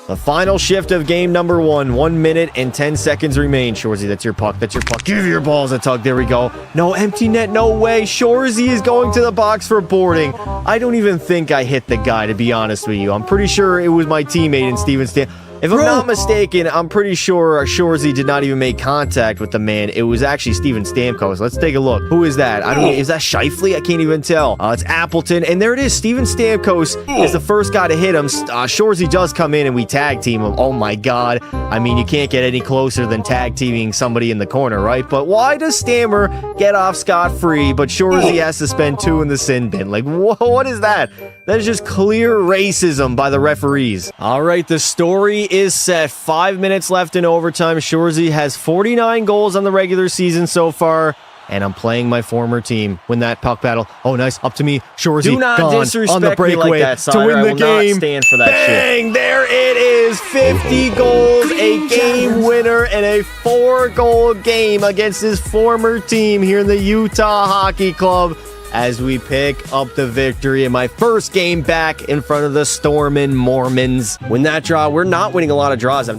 The final shift of game number 1. 1 minute and 10 seconds remain. Shorzy, that's your puck. That's your puck. Give your balls a tug. There we go. No, empty net. No way. Shorzy is going to the box for boarding. I don't even think I hit the guy, to be honest with you. I'm pretty sure it was my teammate in Steven Stamkos. If I'm not mistaken, I'm pretty sure Shorzy did not even make contact with the man. It was actually Steven Stamkos. Let's take a look. Who is that? I don't know. Is that Scheifele? I can't even tell. It's Appleton. And there it is. Steven Stamkos is the first guy to hit him. Shorzy does come in and we tag team him. Oh my God. I mean, you can't get any closer than tag teaming somebody in the corner, right? But why does Stammer get off scot-free, but Shorzy has to spend 2 in the sin bin? Like, what is that? That is just clear racism by the referees. All right, the story is set. 5 minutes left in overtime. Shorzy has 49 goals on the regular season so far, and I'm playing my former team. Win that puck battle. Oh, nice. Up to me. Shorzy Do not gone disrespect on the breakaway me like that, to win I the will game. Not stand for that Bang! shit. There it is. 50 goals, a game winner, and a 4-goal game against his former team here in the Utah Hockey Club, as we pick up the victory in my first game back in front of the Stormin' Mormons. Win that draw. We're not winning a lot of draws.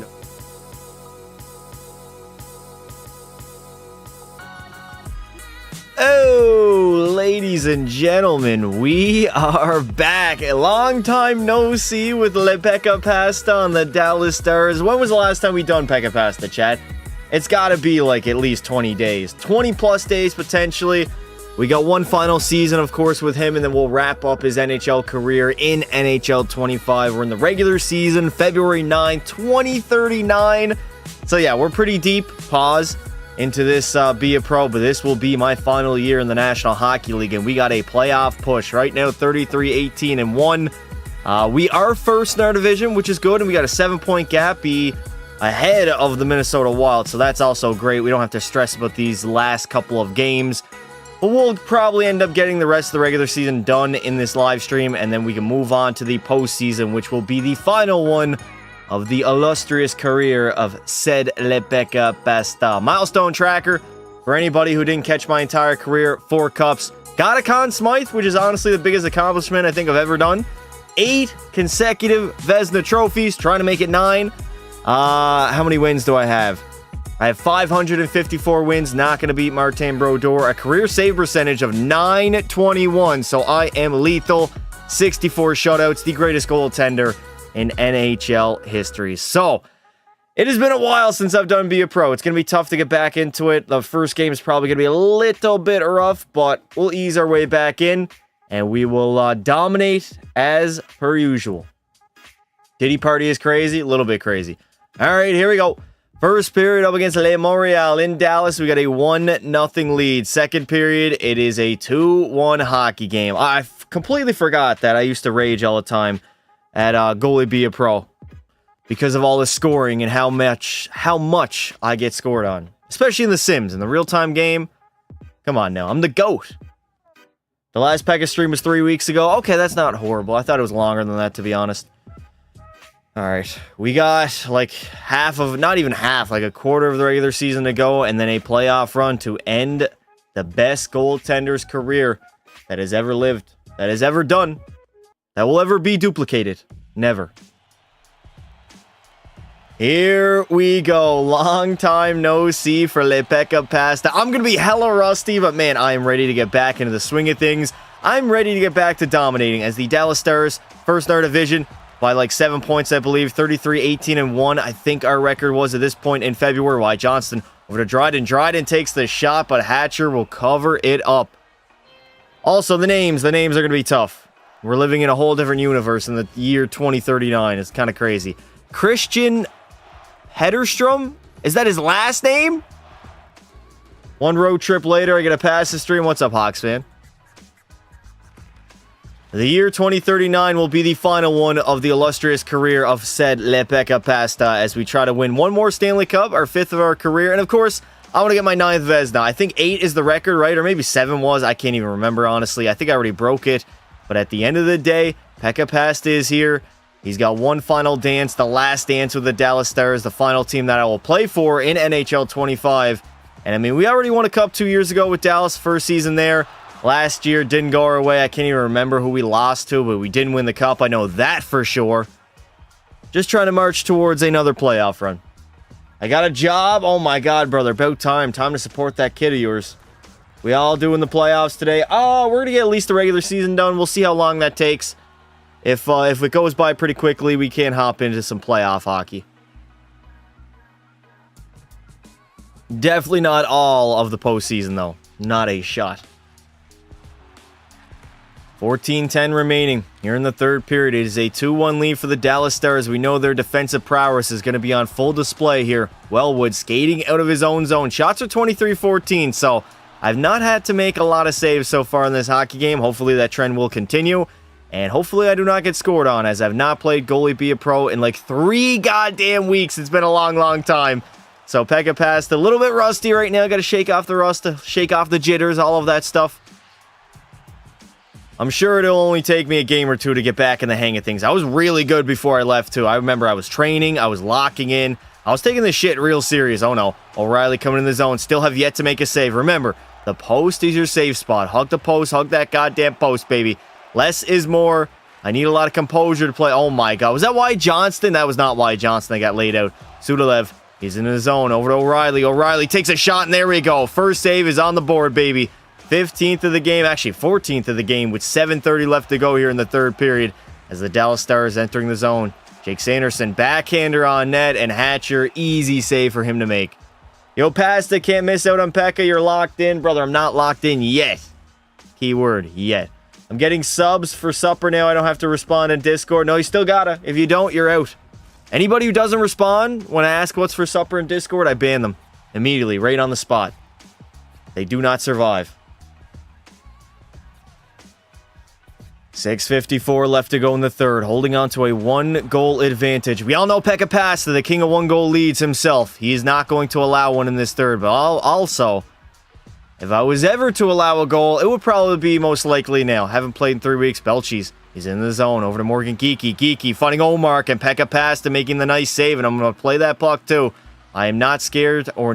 Oh, ladies and gentlemen, we are back. A long time no see with Pekka Pasta on the Dallas Stars. When was the last time we done Pekka Pasta, chat? It's got to be like at least 20 days. 20 plus days potentially. We got one final season, of course, with him, and then we'll wrap up his NHL career in NHL 25. We're in the regular season, February 9, 2039. So yeah, we're pretty deep, pause, into this Be a Pro, but this will be my final year in the National Hockey League, and we got a playoff push. Right now, 33-18-1. We are first in our division, which is good, and we got a 7-point gap, be ahead of the Minnesota Wild, so that's also great. We don't have to stress about these last couple of games. But we'll probably end up getting the rest of the regular season done in this live stream, and then we can move on to the postseason, which will be the final one of the illustrious career of said Pekka Pasta. Milestone tracker for anybody who didn't catch my entire career: 4 cups. Got a Conn Smythe, which is honestly the biggest accomplishment I think I've ever done. 8 consecutive Vezina trophies, trying to make it 9. How many wins do I have? I have 554 wins, not going to beat Martin Brodeur. A career save percentage of .921, so I am lethal. 64 shutouts, the greatest goaltender in NHL history. So, it has been a while since I've done Be a Pro. It's going to be tough to get back into it. The first game is probably going to be a little bit rough, but we'll ease our way back in, and we will dominate as per usual. Diddy Party is crazy, a little bit crazy. All right, here we go. First period up against Le Montreal in Dallas. We got a 1-0 lead. Second period, it is a 2-1 hockey game. I completely forgot that I used to rage all the time at Goalie Be a Pro because of all the scoring and how much I get scored on. Especially in the Sims. In the real-time game, come on now. I'm the GOAT. The last Pekka stream was 3 weeks ago. Okay, that's not horrible. I thought it was longer than that, to be honest. All right, we got like not even half, like a quarter of the regular season to go, and then a playoff run to end the best goaltender's career that has ever lived, that has ever done, that will ever be duplicated. Never. Here we go. Long time no see for Pekka Pasta. I'm going to be hella rusty, but man, I am ready to get back into the swing of things. I'm ready to get back to dominating as the Dallas Stars, first in our division, by like 7 points, I believe. 33-18-1, I think our record was at this point in February. Why Johnston over to Dryden. Dryden takes the shot, but Hatcher will cover it up. Also, the names are going to be tough. We're living in a whole different universe in the year 2039. It's kind of crazy. Christian Hederstrom? Is that his last name? One road trip later, I get a pass the stream. What's up, Hawks fan? The year 2039 will be the final one of the illustrious career of said Pekka Pasta as we try to win one more Stanley Cup, our 5th of our career. And of course, I want to get my 9th Vezina. I think 8 is the record, right? Or maybe 7 was. I can't even remember, honestly. I think I already broke it. But at the end of the day, Pekka Pasta is here. He's got one final dance, the last dance with the Dallas Stars, the final team that I will play for in NHL 25. And I mean, we already won a cup 2 years ago with Dallas, first season there. Last year didn't go our way. I can't even remember who we lost to, but we didn't win the cup. I know that for sure. Just trying to march towards another playoff run. I got a job. Oh my God, brother. About time. Time to support that kid of yours. We all doing the playoffs today. Oh, we're going to get at least the regular season done. We'll see how long that takes. If it goes by pretty quickly, we can hop into some playoff hockey. Definitely not all of the postseason, though. Not a shot. 14:10 remaining here in the third period. It is a 2-1 lead for the Dallas Stars. We know their defensive prowess is going to be on full display here. Wellwood skating out of his own zone. Shots are 23-14, so I've not had to make a lot of saves so far in this hockey game. Hopefully that trend will continue. And hopefully I do not get scored on, as I've not played Goalie Be a Pro in like 3 goddamn weeks. It's been a long, long time. So Pekka passed a little bit rusty right now. Got to shake off the rust, shake off the jitters, all of that stuff. I'm sure it'll only take me a game or two to get back in the hang of things. I was really good before I left, too. I remember I was training. I was locking in. I was taking this shit real serious. Oh, no. O'Reilly coming in the zone. Still have yet to make a save. Remember, the post is your safe spot. Hug the post. Hug that goddamn post, baby. Less is more. I need a lot of composure to play. Oh, my God. Was that Wyatt Johnston? That was not Wyatt Johnston that got laid out. Sudolev, he's in his zone. Over to O'Reilly. O'Reilly takes a shot, and there we go. First save is on the board, baby. 15th of the game, actually 14th of the game, with 7:30 left to go here in the third period as the Dallas Stars entering the zone. Jake Sanderson, backhander on net, and Hatcher, easy save for him to make. Yo, Pasta, can't miss out on Pekka. You're locked in. Brother, I'm not locked in yet. Keyword, yet. I'm getting subs for supper now. I don't have to respond in Discord. No, you still gotta. If you don't, you're out. Anybody who doesn't respond when I ask what's for supper in Discord, I ban them immediately, right on the spot. They do not survive. 6:54 left to go in the third, holding on to a 1-goal advantage. We all know Pekka Pasta, the king of 1-goal leads himself. He is not going to allow one in this third, but also, if I was ever to allow a goal, it would probably be most likely now. Haven't played in 3 weeks. Belchies, he's in the zone. Over to Morgan Geeky. Geeky finding Omark, and Pekka Pasta making the nice save, and I'm going to play that puck too. I am not scared or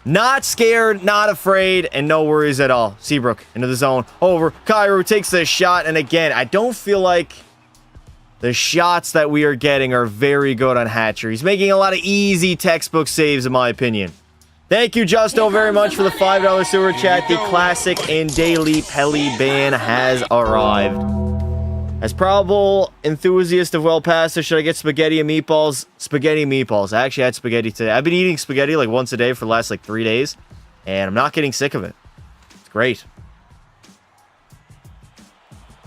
not scared, not afraid, and no worries at all. Seabrook into the zone. Over. Cairo takes the shot, and again, I don't feel like the shots that we are getting are very good on Hatcher. He's making a lot of easy textbook saves, in my opinion. Thank you, Justo, very much for the $5 super chat. The classic and daily Pelly ban has arrived. As probable enthusiast of well pasta, should I get spaghetti and meatballs? Spaghetti and meatballs. I actually had spaghetti today. I've been eating spaghetti like once a day for the last like 3 days, and I'm not getting sick of it. It's great.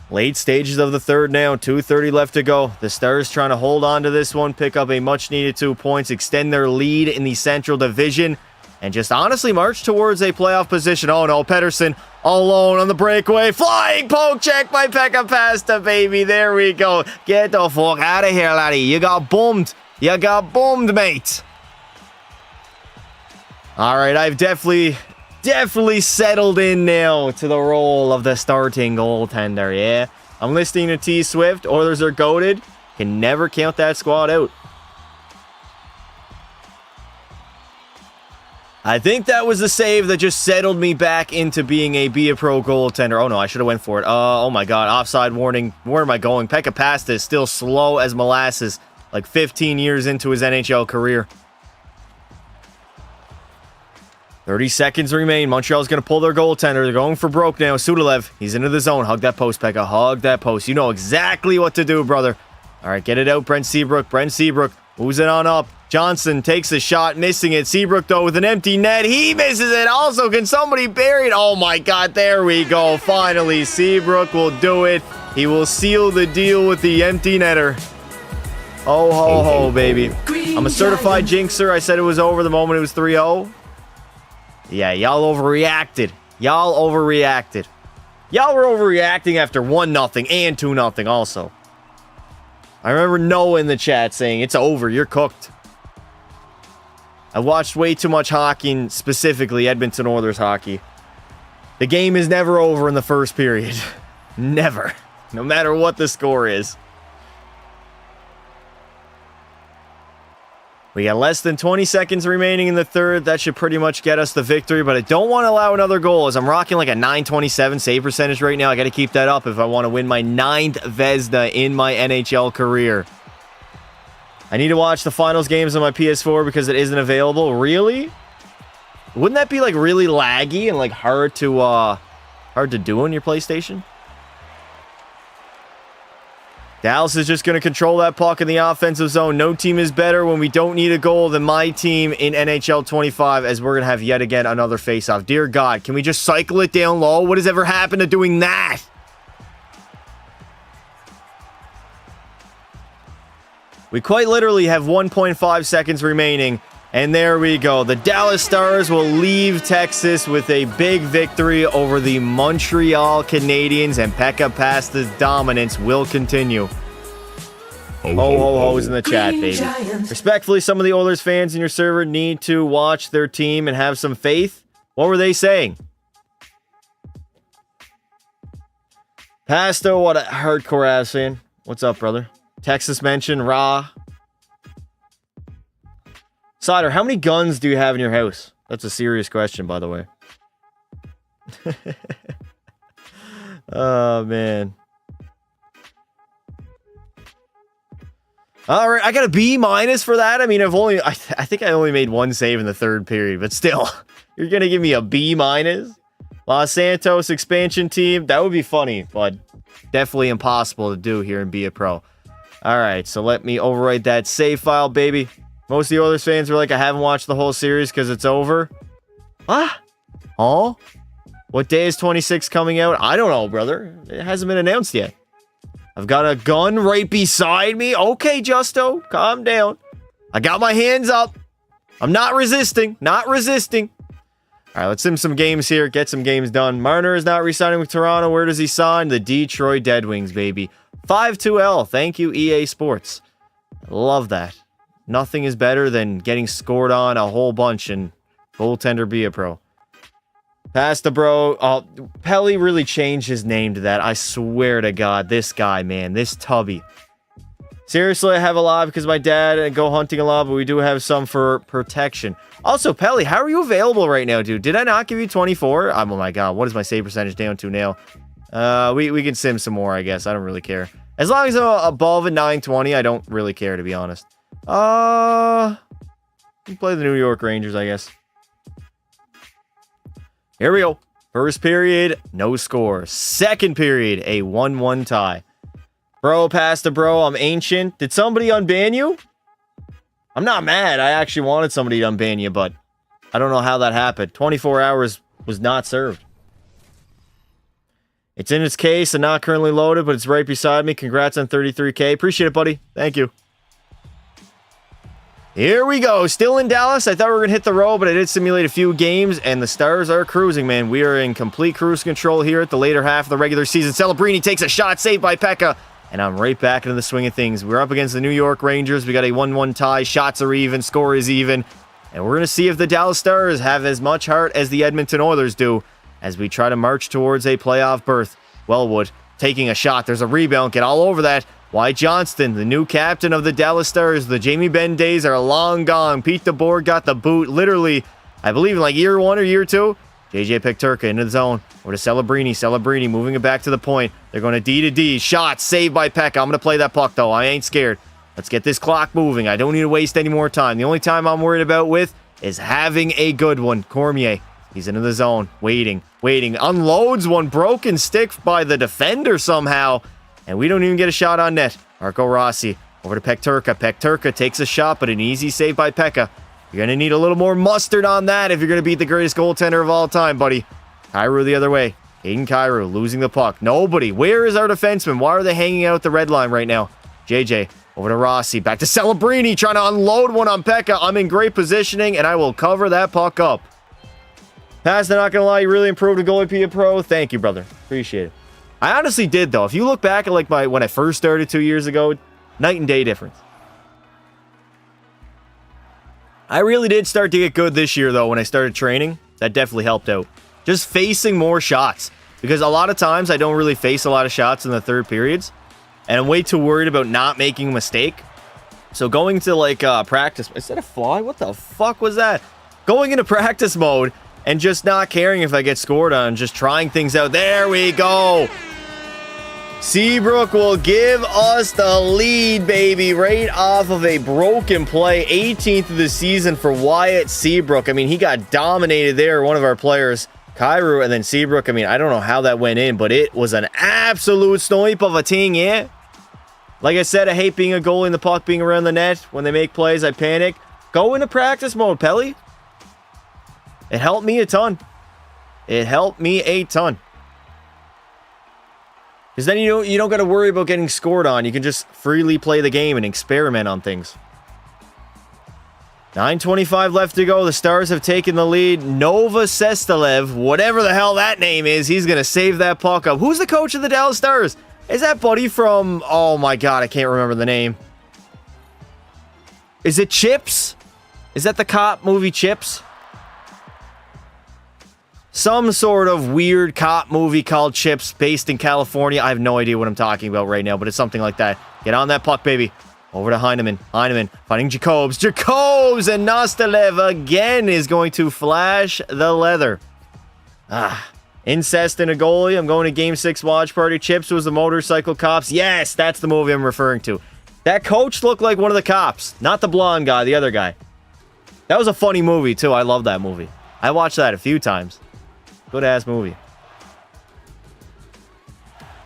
Late stages of the third now. 2:30 left to go. The Stars trying to hold on to this one, pick up a much-needed 2 points, extend their lead in the Central Division, and just honestly march towards a playoff position. Oh no, Pettersson all alone on the breakaway. Flying poke check by Pekka Pasta, baby. There we go. Get the fuck out of here, laddie. You got bummed. You got bummed, mate. All right, I've definitely settled in now to the role of the starting goaltender, yeah? I'm listening to T Swift. Oilers are goated. Can never count that squad out. I think that was the save that just settled me back into being a Be a Pro goaltender. Oh no, I should have went for it. Oh my God, offside warning. Where am I going? Pekka Pasta is still slow as molasses, like 15 years into his NHL career. 30 seconds remain. Montreal's going to pull their goaltender. They're going for broke now. Sudolev, he's into the zone. Hug that post, Pekka. Hug that post. You know exactly what to do, brother. All right, get it out, Brent Seabrook. Brent Seabrook moves it on up. Johnson takes a shot, missing it. Seabrook, though, with an empty net. He misses it. Also, can somebody bury it? Oh, my God. There we go. Finally, Seabrook will do it. He will seal the deal with the empty netter. Oh, ho, ho, baby. I'm a certified jinxer. I said it was over the moment it was 3-0. Yeah, y'all overreacted. Y'all overreacted. Y'all were overreacting after 1-0 and 2-0 also. I remember Noah in the chat saying, it's over. You're cooked. I watched way too much hockey, and specifically Edmonton Oilers hockey. The game is never over in the first period. Never. No matter what the score is. We got less than 20 seconds remaining in the third. That should pretty much get us the victory, but I don't want to allow another goal as I'm rocking like a .927 save percentage right now. I got to keep that up if I want to win my 9th Vezina in my NHL career. I need to watch the finals games on my PS4 because it isn't available. Really? Wouldn't that be like really laggy and like hard to do on your PlayStation? Dallas is just going to control that puck in the offensive zone. No team is better when we don't need a goal than my team in NHL 25, as we're going to have yet again another face-off. Dear God, can we just cycle it down low? What has ever happened to doing that? We quite literally have 1.5 seconds remaining, and there we go. The Dallas Stars will leave Texas with a big victory over the Montreal Canadiens, and Pekka Pasta's dominance will continue. Ho-ho-ho's in the chat, baby. Respectfully, some of the Oilers fans in your server need to watch their team and have some faith. What were they saying? Pasta, what a hardcore ass fan. What's up, brother? Texas mention, Raw. Cider, how many guns do you have in your house? That's a serious question, by the way. Oh, man. All right, I got a B- for that. I mean, I think I only made one save in the third period, but still, you're going to give me a B-. Los Santos expansion team, that would be funny, but definitely impossible to do here in Be a Pro. All right, so let me overwrite that save file, baby. Most of the Oilers fans were like, I haven't watched the whole series because it's over. Ah? Oh? What day is 26 coming out? I don't know, brother. It hasn't been announced yet. I've got a gun right beside me. Okay, Justo, calm down. I got my hands up. I'm not resisting. Not resisting. All right, let's sim some games here. Get some games done. Marner is not re-signing with Toronto. Where does he sign? The Detroit Dead Wings, baby. 5-2L. Thank you, EA Sports. Love that. Nothing is better than getting scored on a whole bunch and goaltender Be a Pro. Pasta bro. Oh, Pelly really changed his name to that. I swear to God, this guy, man, this tubby. Seriously, I have a lot because my dad go hunting a lot, but we do have some for protection. Also, Pelly, how are you available right now, dude? Did I not give you 24? Oh my God, what is my save percentage down to now? We can sim some more, I guess. I don't really care. As long as I'm above a 920, I don't really care, to be honest. We play the New York Rangers, I guess. Here we go. First period, no score. Second period, a 1-1 tie. Bro, Pasta bro, I'm ancient. Did somebody unban you? I'm not mad. I actually wanted somebody to unban you, but I don't know how that happened. 24 hours was not served. It's in its case and not currently loaded, but it's right beside me. Congrats on 33K. Appreciate it, buddy. Thank you. Here we go. Still in Dallas. I thought we were going to hit the road, but I did simulate a few games, and the Stars are cruising, man. We are in complete cruise control here at the later half of the regular season. Celebrini takes a shot, saved by Pekka, and I'm right back into the swing of things. We're up against the New York Rangers. We got a 1-1 tie. Shots are even. Score is even. And we're going to see if the Dallas Stars have as much heart as the Edmonton Oilers do as we try to march towards a playoff berth. Wellwood taking a shot. There's a rebound. Get all over that. Wyatt Johnston, the new captain of the Dallas Stars. The Jamie Benn days are long gone. Pete DeBoer got the boot literally, I believe, in like year 1 or year 2. JJ Pekturka into the zone. Over to Celebrini. Celebrini moving it back to the point. They're going to D to D. Shot saved by Pekka. I'm going to play that puck, though. I ain't scared. Let's get this clock moving. I don't need to waste any more time. The only time I'm worried about with is having a good one. Cormier. He's into the zone. Waiting. Unloads one broken stick by the defender somehow. And we don't even get a shot on net. Marco Rossi over to Pekturka. Pekturka takes a shot, but an easy save by Pekka. You're going to need a little more mustard on that if you're going to beat the greatest goaltender of all time, buddy. Kyrou the other way. Aiden Kyrou losing the puck. Nobody. Where is our defenseman? Why are they hanging out at the red line right now? JJ over to Rossi. Back to Celebrini trying to unload one on Pekka. I'm in great positioning, and I will cover that puck up. Pasta, not going to lie, you really improved the goalie Be a Pro. Thank you, brother. Appreciate it. I honestly did, though. If you look back at like when I first started 2 years ago, night and day difference. I really did start to get good this year, though, when I started training. That definitely helped out. Just facing more shots. Because a lot of times I don't really face a lot of shots in the third periods. And I'm way too worried about not making a mistake. So going to like practice... Is that a fly? What the fuck was that? Going into practice mode and just not caring if I get scored on. Just trying things out. There we go. Seabrook will give us the lead, baby, right off of a broken play. 18th of the season for Wyatt Seabrook. I mean, he got dominated there, one of our players, Kyrou, and then Seabrook. I mean, I don't know how that went in, but it was an absolute snipe of a ting, yeah? Like I said, I hate being a goalie and the puck being around the net. When they make plays, I panic. Go into practice mode, Pelly. It helped me a ton. It helped me a ton. Because then you don't got to worry about getting scored on. You can just freely play the game and experiment on things. 9:25 left to go. The Stars have taken the lead. Nova Sestalev, whatever the hell that name is, he's going to save that puck up. Who's the coach of the Dallas Stars? Is that buddy from... Oh my god, I can't remember the name. Is it Chips? Is that the cop movie Chips? Some sort of weird cop movie called Chips based in California. I have no idea what I'm talking about right now, but it's something like that. Get on that puck, baby. Over to Heineman. Heineman finding Jacobs. Jacobs! And Nostalev again is going to flash the leather. Incest in a goalie. I'm going to Game 6 watch party. Chips was the motorcycle cops. Yes, that's the movie I'm referring to. That coach looked like one of the cops. Not the blonde guy, the other guy. That was a funny movie, too. I love that movie. I watched that a few times. Good-ass movie.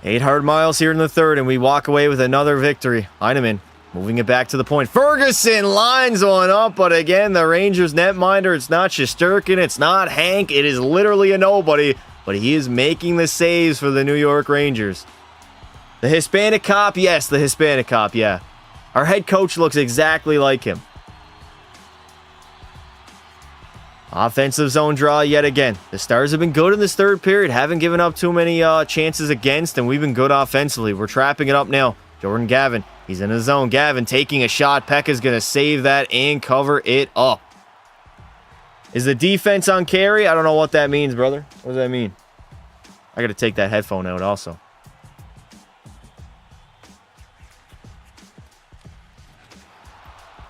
8 hard miles here in the third, and we walk away with another victory. Heineman moving it back to the point. Ferguson lines one up, but again, the Rangers netminder, it's not Shesterkin, it's not Hank, it is literally a nobody, but he is making the saves for the New York Rangers. The Hispanic cop, yes, the Hispanic cop, yeah. Our head coach looks exactly like him. Offensive zone draw yet again. The Stars have been good in this third period. Haven't given up too many chances against, and we've been good offensively. We're trapping it up now. Jordan Gavin, he's in his zone. Gavin taking a shot. Pekka's going to save that and cover it up. Is the defense on carry? I don't know what that means, brother. What does that mean? I got to take that headphone out also.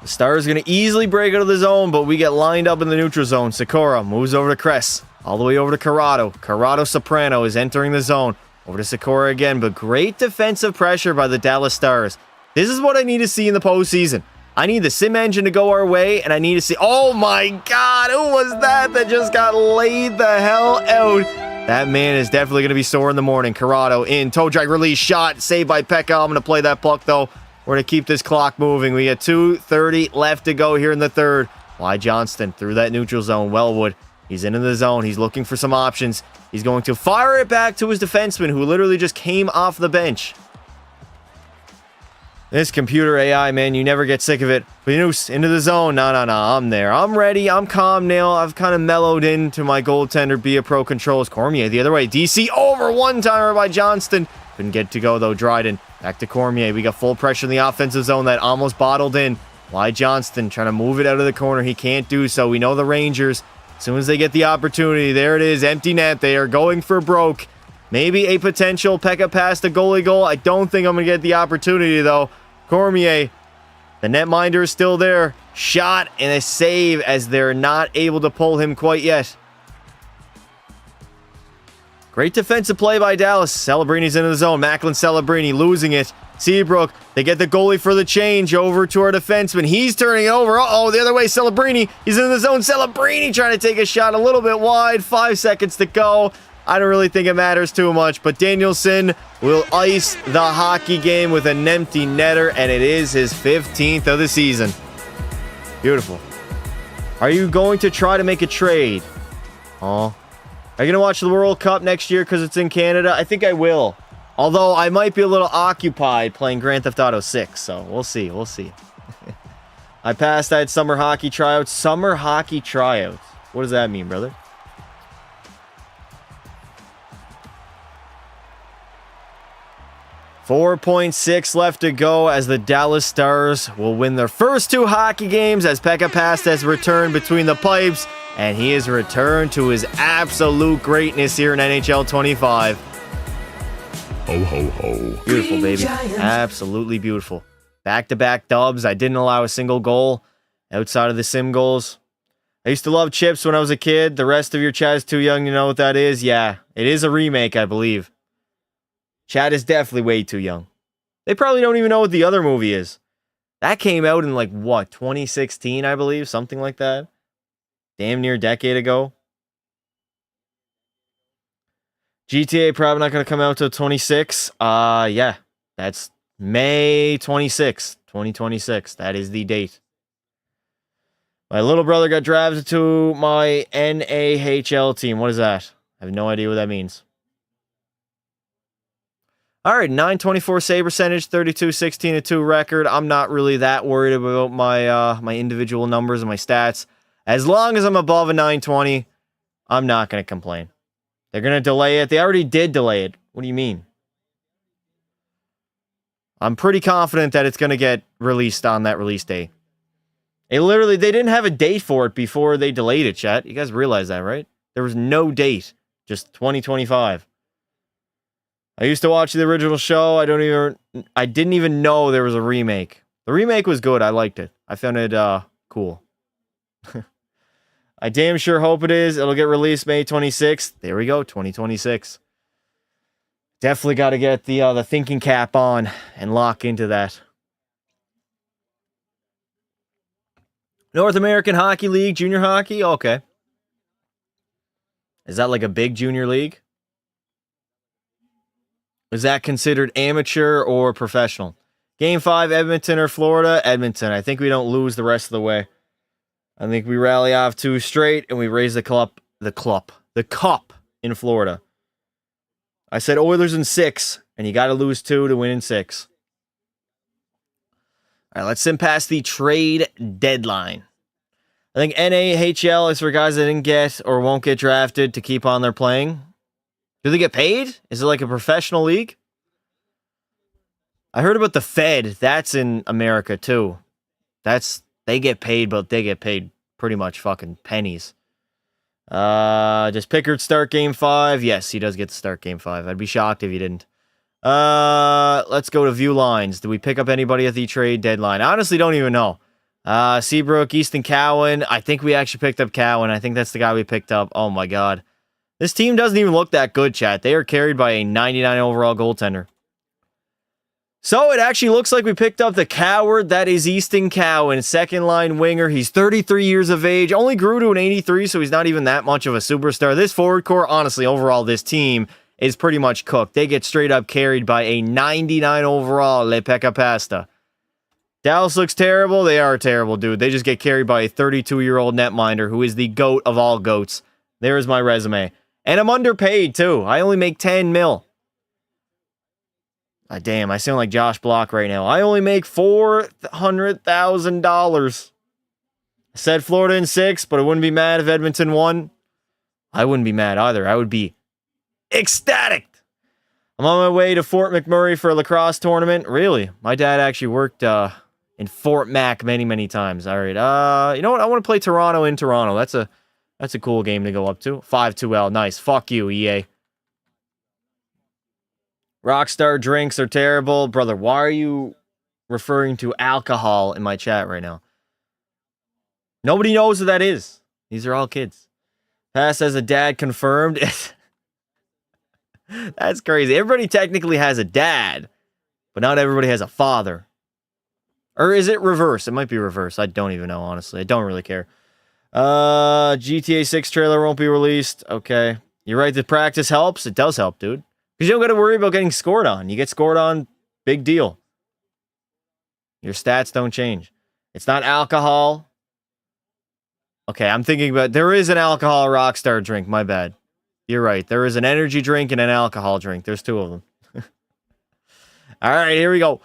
The Stars going to easily break out of the zone, but we get lined up in the neutral zone. Sikora moves over to Kress. All the way over to Corrado. Corrado Soprano is entering the zone. Over to Sikora again, but great defensive pressure by the Dallas Stars. This is what I need to see in the postseason. I need the sim engine to go our way, and I need to see... Oh my god, who was that just got laid the hell out? That man is definitely going to be sore in the morning. Corrado in, toe drag release, shot, saved by Pekka. I'm going to play that puck though. We're going to keep this clock moving. We got 2:30 left to go here in the third. Y. Johnston through that neutral zone. Wellwood, he's into the zone. He's looking for some options. He's going to fire it back to his defenseman who literally just came off the bench. This computer AI, man, you never get sick of it. Noose into the zone. No, I'm there. I'm ready. I'm calm now. I've kind of mellowed into my goaltender. Be a pro controls. Cormier the other way. DC over one-timer by Johnston. Couldn't get to go, though. Dryden back to Cormier. We got full pressure in the offensive zone that almost bottled in. Y. Johnston trying to move it out of the corner. He can't do so. We know the Rangers. As soon as they get the opportunity, there it is. Empty net. They are going for broke. Maybe a potential Pekka pass to goalie goal. I don't think I'm going to get the opportunity, though. Cormier, the netminder is still there. Shot and a save as they're not able to pull him quite yet. Great defensive play by Dallas. Celebrini's into the zone. Macklin Celebrini losing it. Seabrook, they get the goalie for the change over to our defenseman. He's turning it over. Uh-oh, the other way, Celebrini. He's in the zone. Celebrini trying to take a shot a little bit wide. 5 seconds to go. I don't really think it matters too much, but Danielson will ice the hockey game with an empty netter, and it is his 15th of the season. Beautiful. Are you going to try to make a trade? Oh. Are you going to watch the World Cup next year because it's in Canada? I think I will. Although I might be a little occupied playing Grand Theft Auto 6, so we'll see. We'll see. I passed that summer hockey tryouts. Summer hockey tryouts. What does that mean, brother? .6 left to go as the Dallas Stars will win their first 2 hockey games as Pekka Past has returned between the pipes, and he has returned to his absolute greatness here in NHL 25. Ho, ho, ho. Beautiful, baby. Absolutely beautiful. Back-to-back dubs. I didn't allow a single goal outside of the sim goals. I used to love Chips when I was a kid. The rest of your chat is too young to know what that is. Yeah, it is a remake, I believe. Chad is definitely way too young. They probably don't even know what the other movie is. That came out in like, what, 2016, I believe? Something like that. Damn near a decade ago. GTA probably not going to come out till 26. Yeah. That's May 26th, 2026. That is the date. My little brother got drafted to my NHL team. What is that? I have no idea what that means. All right, 924 save percentage, 32-16-2 record. I'm not really that worried about my my individual numbers and my stats. As long as I'm above a 920, I'm not going to complain. They're going to delay it. They already did delay it. What do you mean? I'm pretty confident that it's going to get released on that release day. They didn't have a date for it before they delayed it, chat. You guys realize that, right? There was no date, just 2025. I used to watch the original show. I didn't even know there was a remake. The remake was good. I liked it. I found it cool. I damn sure hope it is. It'll get released May 26th. There we go, 2026. Definitely got to get the thinking cap on and lock into that. North American Hockey League, junior hockey? Okay. Is that like a big junior league? Is that considered amateur or professional? Game 5, Edmonton or Florida? Edmonton. I think we don't lose the rest of the way. I think we rally off 2 straight and we raise the cup in Florida. I said Oilers in 6, and you got to lose 2 to win in 6. All right, let's sim past the trade deadline. I think NAHL is for guys that didn't get or won't get drafted to keep on their playing. Do they get paid? Is it like a professional league? I heard about the Fed. That's in America too. They get paid, but they get paid pretty much fucking pennies. Does Pickard start game 5? Yes, he does get to start game 5. I'd be shocked if he didn't. Let's go to view lines. Did we pick up anybody at the trade deadline? I honestly don't even know. Seabrook, Easton Cowan. I think we actually picked up Cowan. I think that's the guy we picked up. Oh my god. This team doesn't even look that good, chat. They are carried by a 99 overall goaltender. So it actually looks like we picked up the coward that is Easton Cowan, second line winger. He's 33 years of age, only grew to an 83, so he's not even that much of a superstar. This forward core, honestly, overall, this team is pretty much cooked. They get straight up carried by a 99 overall Lepeka Pasta. Dallas looks terrible. They are terrible, dude. They just get carried by a 32-year-old netminder who is the GOAT of all GOATs. There is my resume. And I'm underpaid, too. I only make 10 mil. Damn, I sound like Josh Block right now. I only make $400,000. I said Florida in 6, but I wouldn't be mad if Edmonton won. I wouldn't be mad either. I would be ecstatic. I'm on my way to Fort McMurray for a lacrosse tournament. Really? My dad actually worked in Fort Mac many, many times. All right. You know what? I want to play Toronto in Toronto. That's a cool game to go up to. 5-2L. Nice. Fuck you, EA. Rockstar drinks are terrible. Brother, why are you referring to alcohol in my chat right now? Nobody knows who that is. These are all kids. Pass as a dad confirmed. That's crazy. Everybody technically has a dad, but not everybody has a father. Or is it reverse? It might be reverse. I don't even know, honestly. I don't really care. GTA 6 trailer won't be released. Okay. You're right, the practice helps. It does help, dude. Because you don't got to worry about getting scored on. You get scored on, big deal. Your stats don't change. It's not alcohol. Okay, I'm thinking about... There is an alcohol Rockstar drink. My bad. You're right. There is an energy drink and an alcohol drink. There's 2 of them. All right, here we go.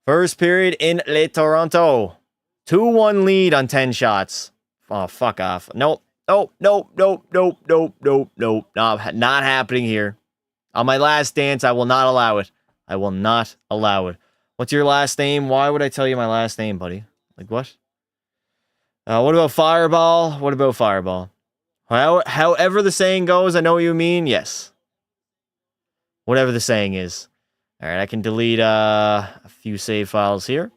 First period in Le Toronto. 2-1 lead on 10 shots. Oh, fuck off. Nope. Nope. Not happening here. On my last dance, I will not allow it. I will not allow it. What's your last name? Why would I tell you my last name, buddy? Like, what? What about Fireball? What about Fireball? However the saying goes, I know what you mean. Yes. Whatever the saying is. All right, I can delete a few save files here.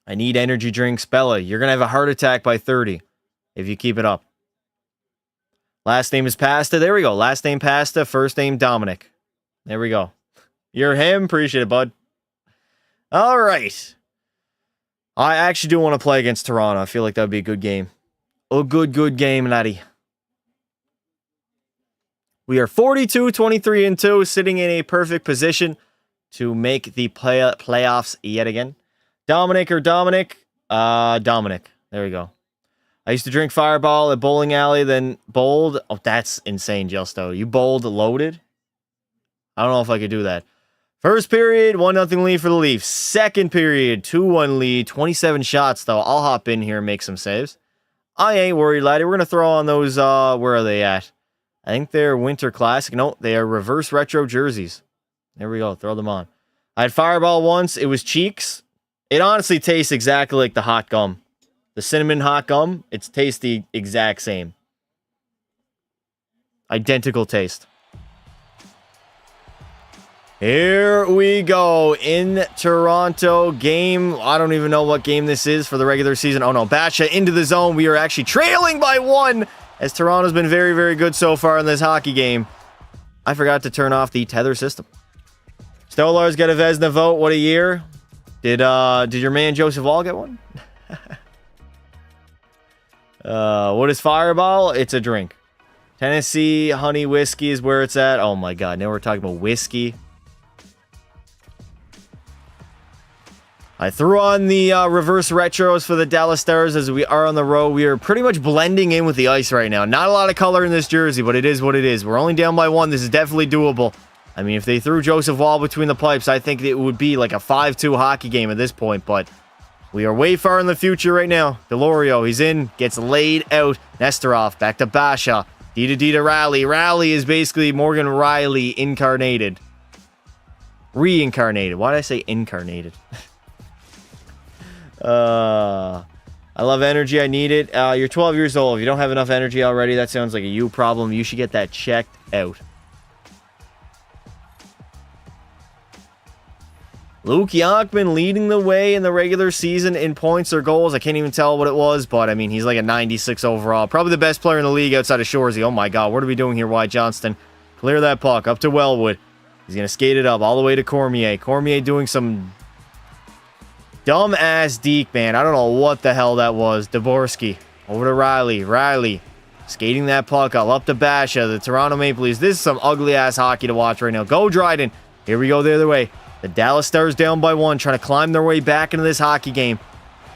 I need energy drinks. Bella, you're going to have a heart attack by 30 if you keep it up. Last name is Pasta. There we go. Last name Pasta. First name Dominic. There we go. You're him. Appreciate it, bud. All right. I actually do want to play against Toronto. I feel like that would be a good game. A good game, laddie. We are 42-23-2, sitting in a perfect position to make the playoffs yet again. Dominic. Dominic. There we go. I used to drink Fireball at bowling alley, then bowled. Oh, that's insane, Justo. You bowled loaded? I don't know if I could do that. First period, 1-0 lead for the Leafs. Second period, 2-1 lead. 27 shots, though. I'll hop in here and make some saves. I ain't worried, laddie. We're going to throw on those, where are they at? I think they're Winter Classic. No, they are reverse retro jerseys. There we go. Throw them on. I had Fireball once. It was Cheeks. It honestly tastes exactly like the hot gum. The cinnamon hot gum, it tastes the exact same. Identical taste. Here we go in Toronto. Game, I don't even know what game this is for the regular season. Oh no, Basha into the zone. We are actually trailing by 1 as Toronto's been very, very good so far in this hockey game. I forgot to turn off the tether system. Stolar's got a Vezina vote. What a year. Did your man Joseph Wall get one? What is Fireball? It's a drink. Tennessee honey whiskey is where it's at. Oh my god, now we're talking about whiskey. I threw on the reverse retros for the Dallas Stars as we are on the road. We are pretty much blending in with the ice right now. Not a lot of color in this jersey, but it is what it is. We're only down by 1. This is definitely doable. I mean, if they threw Joseph Wall between the pipes, I think it would be like a 5-2 hockey game at this point, but we are way far in the future right now. Delorio, he's in, gets laid out. Nesterov, back to Basha. D to Riley. Riley is basically Morgan Riley incarnated. Reincarnated. Why did I say incarnated? I love energy. I need it. You're 12 years old. If you don't have enough energy already, that sounds like a you problem. You should get that checked out. Luke Yonkman leading the way in the regular season in points or goals. I can't even tell what it was, but I mean, he's like a 96 overall. Probably the best player in the league outside of Shoresy. Oh my god, what are we doing here, Wyatt Johnston? Clear that puck up to Wellwood. He's going to skate it up all the way to Cormier. Cormier doing some dumb-ass deke, man. I don't know what the hell that was. Dvorsky. Over to Riley. Riley. Skating that puck up to Basha. The Toronto Maple Leafs. This is some ugly-ass hockey to watch right now. Go Dryden. Here we go the other way. The Dallas Stars down by 1. Trying to climb their way back into this hockey game.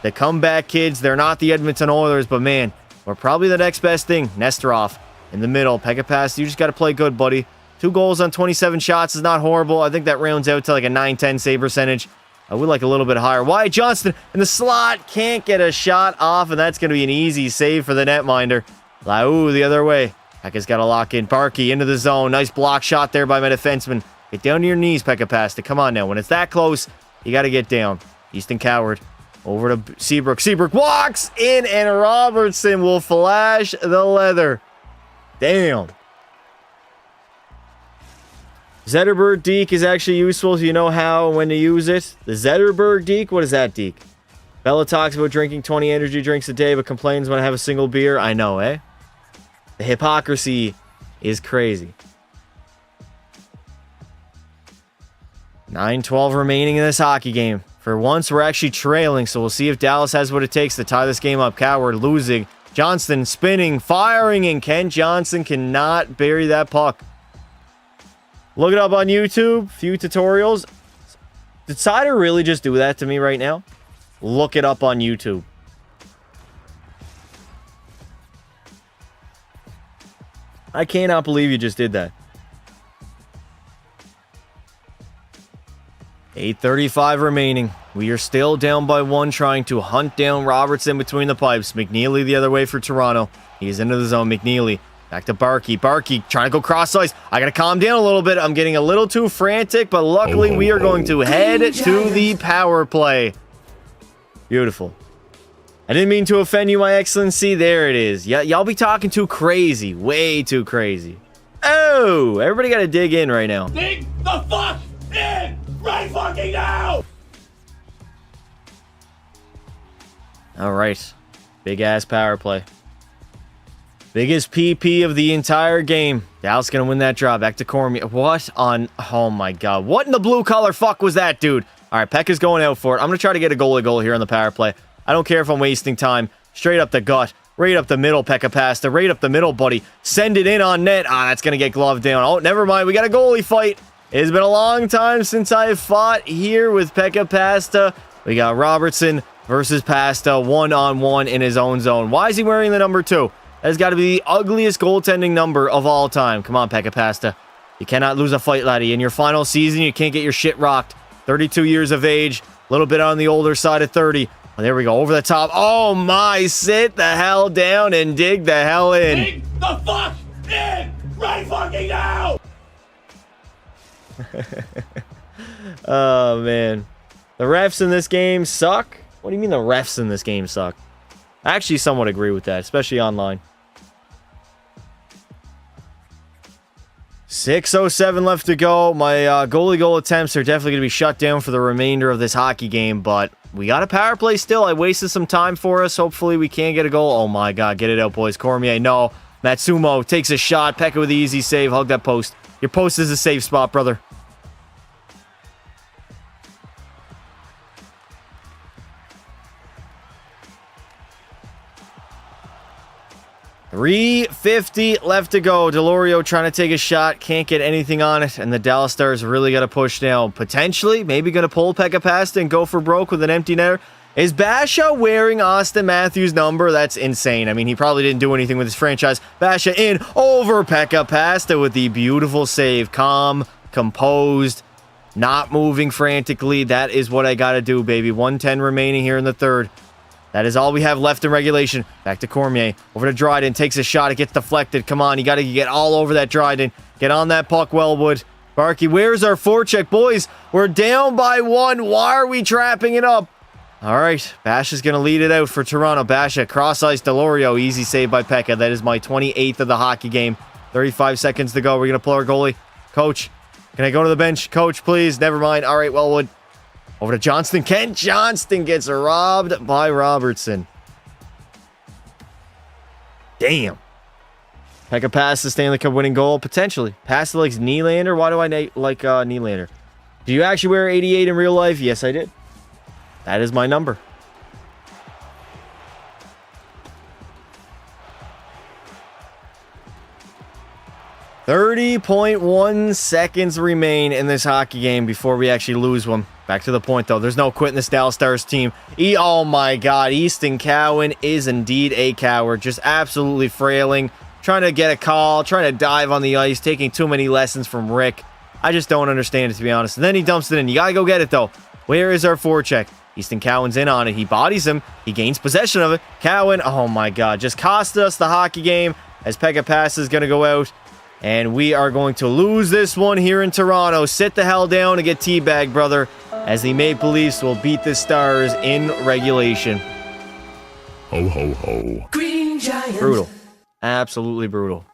The comeback kids. They're not the Edmonton Oilers, but man, we're probably the next best thing. Nesterov in the middle. Pekka pass. You just got to play good, buddy. 2 goals on 27 shots is not horrible. I think that rounds out to like a 9-10 save percentage. I would like a little bit higher. Wyatt Johnston in the slot. Can't get a shot off, and that's going to be an easy save for the netminder. Lau the other way. Pekka's got to lock in. Barkey into the zone. Nice block shot there by my defenseman. Get down to your knees, Pekka Pasta. Come on now. When it's that close, you got to get down. Easton Coward. Over to Seabrook. Seabrook walks in, and Robertson will flash the leather. Damn. Zetterberg Deke is actually useful if you know how and when to use it. The Zetterberg Deke? What is that, Deke? Bella talks about drinking 20 energy drinks a day but complains when I have a single beer. I know, eh? The hypocrisy is crazy. 9-12 remaining in this hockey game. For once, we're actually trailing, so we'll see if Dallas has what it takes to tie this game up. Coward losing. Johnston spinning, firing, and Kent Johnson cannot bury that puck. Look it up on YouTube. Few tutorials. Did Cider really just do that to me right now? Look it up on YouTube. I cannot believe you just did that. 8:35 remaining. We are still down by 1, trying to hunt down Robertson between the pipes. McNeely the other way for Toronto. He's into the zone. McNeely. Back to Barkey. Barkey trying to go cross ice. I got to calm down a little bit. I'm getting a little too frantic, but luckily we are going to head to the power play. Beautiful. I didn't mean to offend you, my excellency. There it is. Yeah, y'all be talking too crazy. Way too crazy. Oh, everybody got to dig in right now. Dig the fuck in right fucking now! All right. Big ass power play. Biggest PP of the entire game. Dallas going to win that draw. Back to Cormier. What on... Oh, my God. What in the blue collar fuck was that, dude? All right, Pekka's going out for it. I'm going to try to get a goalie goal here on the power play. I don't care if I'm wasting time. Straight up the gut. Right up the middle, Pekka Pasta. Right up the middle, buddy. Send it in on net. That's going to get gloved down. Oh, never mind. We got a goalie fight. It's been a long time since I have fought here with Pekka Pasta. We got Robertson versus Pasta, one-on-one in his own zone. Why is he wearing the number 2? That has got to be the ugliest goaltending number of all time. Come on, Pekka Pasta. You cannot lose a fight, laddie. In your final season, you can't get your shit rocked. 32 years of age, a little bit on the older side of 30. Oh, there we go, over the top. Oh my, sit the hell down and dig the hell in. Dig the fuck in right fucking now! Oh, man. The refs in this game suck? What do you mean the refs in this game suck? I actually somewhat agree with that, especially online. 6:07 left to go. My goalie goal attempts are definitely going to be shut down for the remainder of this hockey game, but we got a power play still. I wasted some time for us. Hopefully we can get a goal. Oh my God, get it out, boys. Cormier, no. Matsumo takes a shot. Pekka with the easy save. Hug that post. Your post is a safe spot, brother. .350 left to go. Delorio trying to take a shot. Can't get anything on it. And the Dallas Stars really got to push now. Potentially, maybe going to pull Pekka Pasta and go for broke with an empty netter. Is Basha wearing Austin Matthews' number? That's insane. I mean, he probably didn't do anything with his franchise. Basha in over Pekka Pasta with the beautiful save. Calm, composed, not moving frantically. That is what I got to do, baby. 1:10 remaining here in the third. That is all we have left in regulation. Back to Cormier. Over to Dryden. Takes a shot. It gets deflected. Come on. You got to get all over that Dryden. Get on that puck, Wellwood. Barkey, where's our forecheck? Boys, we're down by 1. Why are we trapping it up? All right. Bash is going to lead it out for Toronto. Basha, cross-ice Delorio. Easy save by Pekka. That is my 28th of the hockey game. 35 seconds to go. We're going to pull our goalie. Coach, can I go to the bench? Coach, please. Never mind. All right, Wellwood. Over to Johnston. Kent Johnston gets robbed by Robertson. Damn. Pekka pass the Stanley Cup winning goal. Potentially. Pass to like Nylander. Why do I like Nylander? Do you actually wear 88 in real life? Yes, I did. That is my number. .30.1 seconds remain in this hockey game before we actually lose one. Back to the point, though. There's no quitting this Dallas Stars team. Oh, my God. Easton Cowan is indeed a coward. Just absolutely frailing. Trying to get a call. Trying to dive on the ice. Taking too many lessons from Rick. I just don't understand it, to be honest. And then he dumps it in. You got to go get it, though. Where is our forecheck? Easton Cowan's in on it. He bodies him. He gains possession of it. Cowan, oh, my God. Just cost us the hockey game as Pekka Pass is going to go out. And we are going to lose this one here in Toronto. Sit the hell down and get teabagged, brother, as the Maple Leafs will beat the Stars in regulation. Ho, ho, ho. Green Giant. Brutal. Absolutely brutal.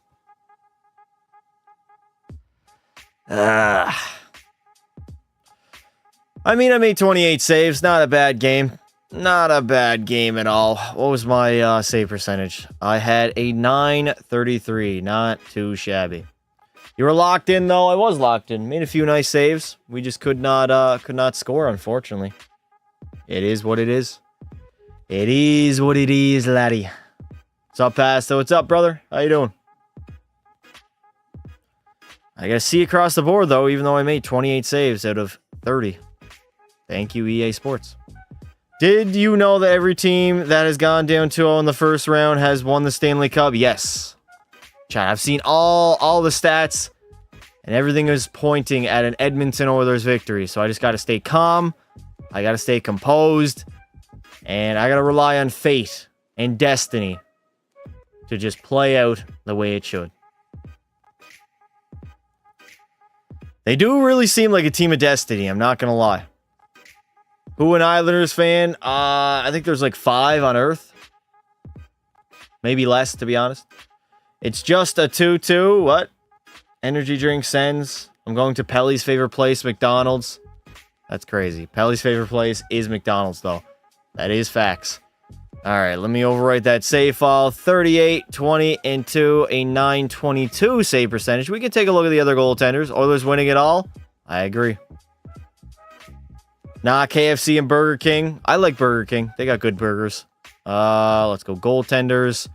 I mean, I made 28 saves. Not a bad game. Not a bad game at all. What was my save percentage? I had a 933. Not too shabby. You were locked in, though. I was locked in. Made a few nice saves. We just could not score, unfortunately. It is what it is. It is what it is, laddie. What's up, Pasto? What's up, brother? How you doing? I got to see across the board, though, even though I made 28 saves out of 30. Thank you, EA Sports. Did you know that every team that has gone down 2-0 in the first round has won the Stanley Cup? Yes. Chat, I've seen all the stats, and everything is pointing at an Edmonton Oilers victory. So I just got to stay calm. I got to stay composed. And I got to rely on fate and destiny to just play out the way it should. They do really seem like a team of destiny, I'm not going to lie. Who an Islanders fan? I think there's like 5 on Earth. Maybe less, to be honest. It's just a 2-2. What? Energy drink sends. I'm going to Pelly's favorite place, McDonald's. That's crazy. Pelly's favorite place is McDonald's, though. That is facts. All right, let me overwrite that save file. 38, 20, into a 922 save percentage. We can take a look at the other goaltenders. Oilers winning it all? I agree. Nah, KFC and Burger King. I like Burger King. They got good burgers. Let's go goaltenders.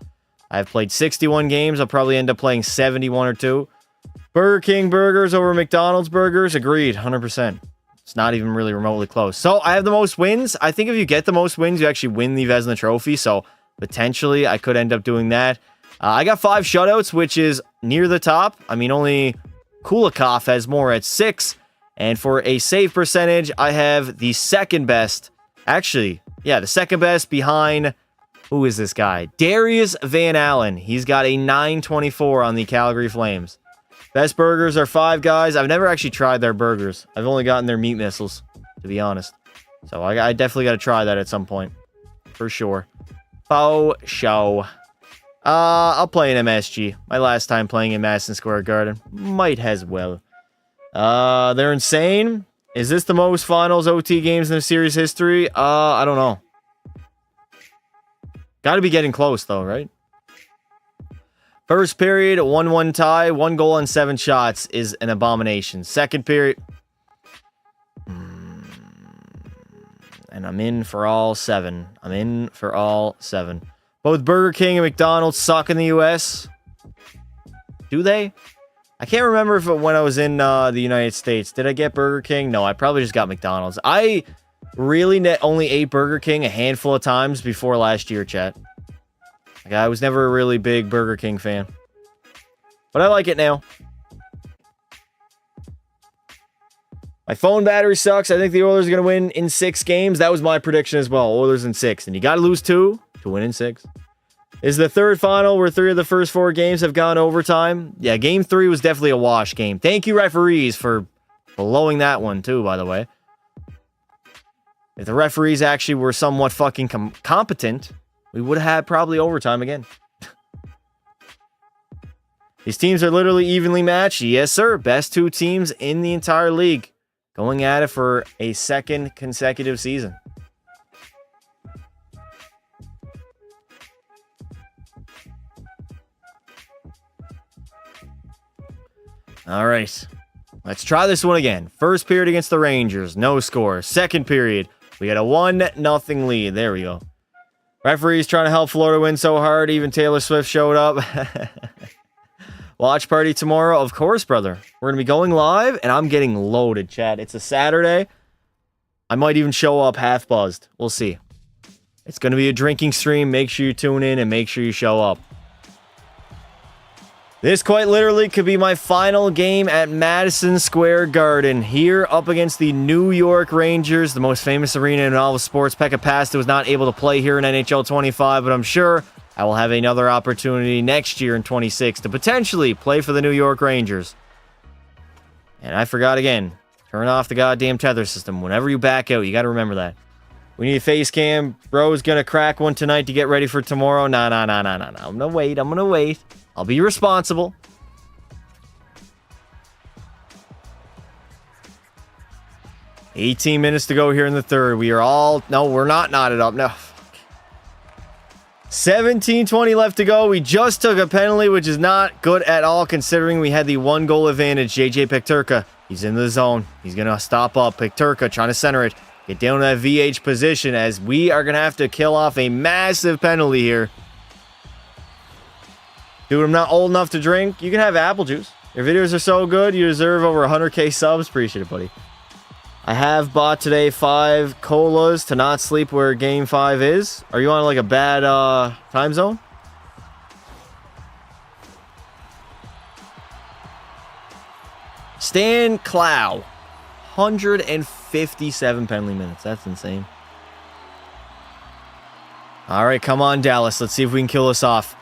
I've played 61 games. I'll probably end up playing 71 or 2. Burger King burgers over McDonald's burgers. Agreed, 100%. It's not even really remotely close. So I have the most wins. I think if you get the most wins, you actually win the Vezina Trophy. So potentially I could end up doing that. I got 5 shutouts, which is near the top. I mean, only Kulikov has more at 6. And for a save percentage, I have the second best. Actually, yeah, the second best behind... Who is this guy? Darius Van Allen. He's got a 924 on the Calgary Flames. Best burgers are Five Guys. I've never actually tried their burgers. I've only gotten their meat missiles, to be honest. So I definitely got to try that at some point. For sure. Faux show. I'll play in MSG. My last time playing in Madison Square Garden. Might as well. They're insane. Is this the most finals OT games in the series history? I don't know. Got to be getting close, though, right? First period, 1-1 tie, 1 goal on 7 shots is an abomination. Second period... And I'm in for all 7. I'm in for all 7. Both Burger King and McDonald's suck in the U.S. Do they? I can't remember if when I was in the United States. Did I get Burger King? No, I probably just got McDonald's. I really only ate Burger King a handful of times before last year, chat. Like, I was never a really big Burger King fan. But I like it now. My phone battery sucks. I think the Oilers are going to win in 6 games. That was my prediction as well. Oilers in 6. And you got to lose 2 to win in 6. Is the third final where 3 of the first 4 games have gone overtime? Yeah, game 3 was definitely a wash game. Thank you, referees, for blowing that one too, by the way. If the referees actually were somewhat fucking competent, we would have had probably overtime again. These teams are literally evenly matched. Yes, sir. Best 2 teams in the entire league. Going at it for a second consecutive season. All right. Let's try this one again. First period against the Rangers. No score. Second period. We got a 1-0 lead. There we go. Referees trying to help Florida win so hard. Even Taylor Swift showed up. Watch party tomorrow. Of course, brother. We're going to be going live, and I'm getting loaded, chat. It's a Saturday. I might even show up half buzzed. We'll see. It's going to be a drinking stream. Make sure you tune in and make sure you show up. This quite literally could be my final game at Madison Square Garden. Here up against the New York Rangers, the most famous arena in all of sports. Pekka Pasta was not able to play here in NHL 25, but I'm sure I will have another opportunity next year in 26 to potentially play for the New York Rangers. And I forgot again. Turn off the goddamn tether system. Whenever you back out, you got to remember that. We need a face cam. Bro's going to crack one tonight to get ready for tomorrow. Nah. I'm going to wait. I'm going to wait. I'll be responsible. $18 minutes to go here in the third. We are all... No, we're not knotted up. No. 17:20 left to go. We just took a penalty, which is not good at all, considering we had the 1-goal advantage. JJ Peterka, he's in the zone. He's going to stop up. Peterka trying to center it. Get down to that VH position, as we are going to have to kill off a massive penalty here. Dude, I'm not old enough to drink. You can have apple juice. Your videos are so good, you deserve over 100k subs. Appreciate it, buddy. I have bought today 5 colas to not sleep where game 5 is. Are you on like a bad time zone? Stan Clow. 157 penalty minutes. That's insane. All right, come on, Dallas. Let's see if we can kill this off.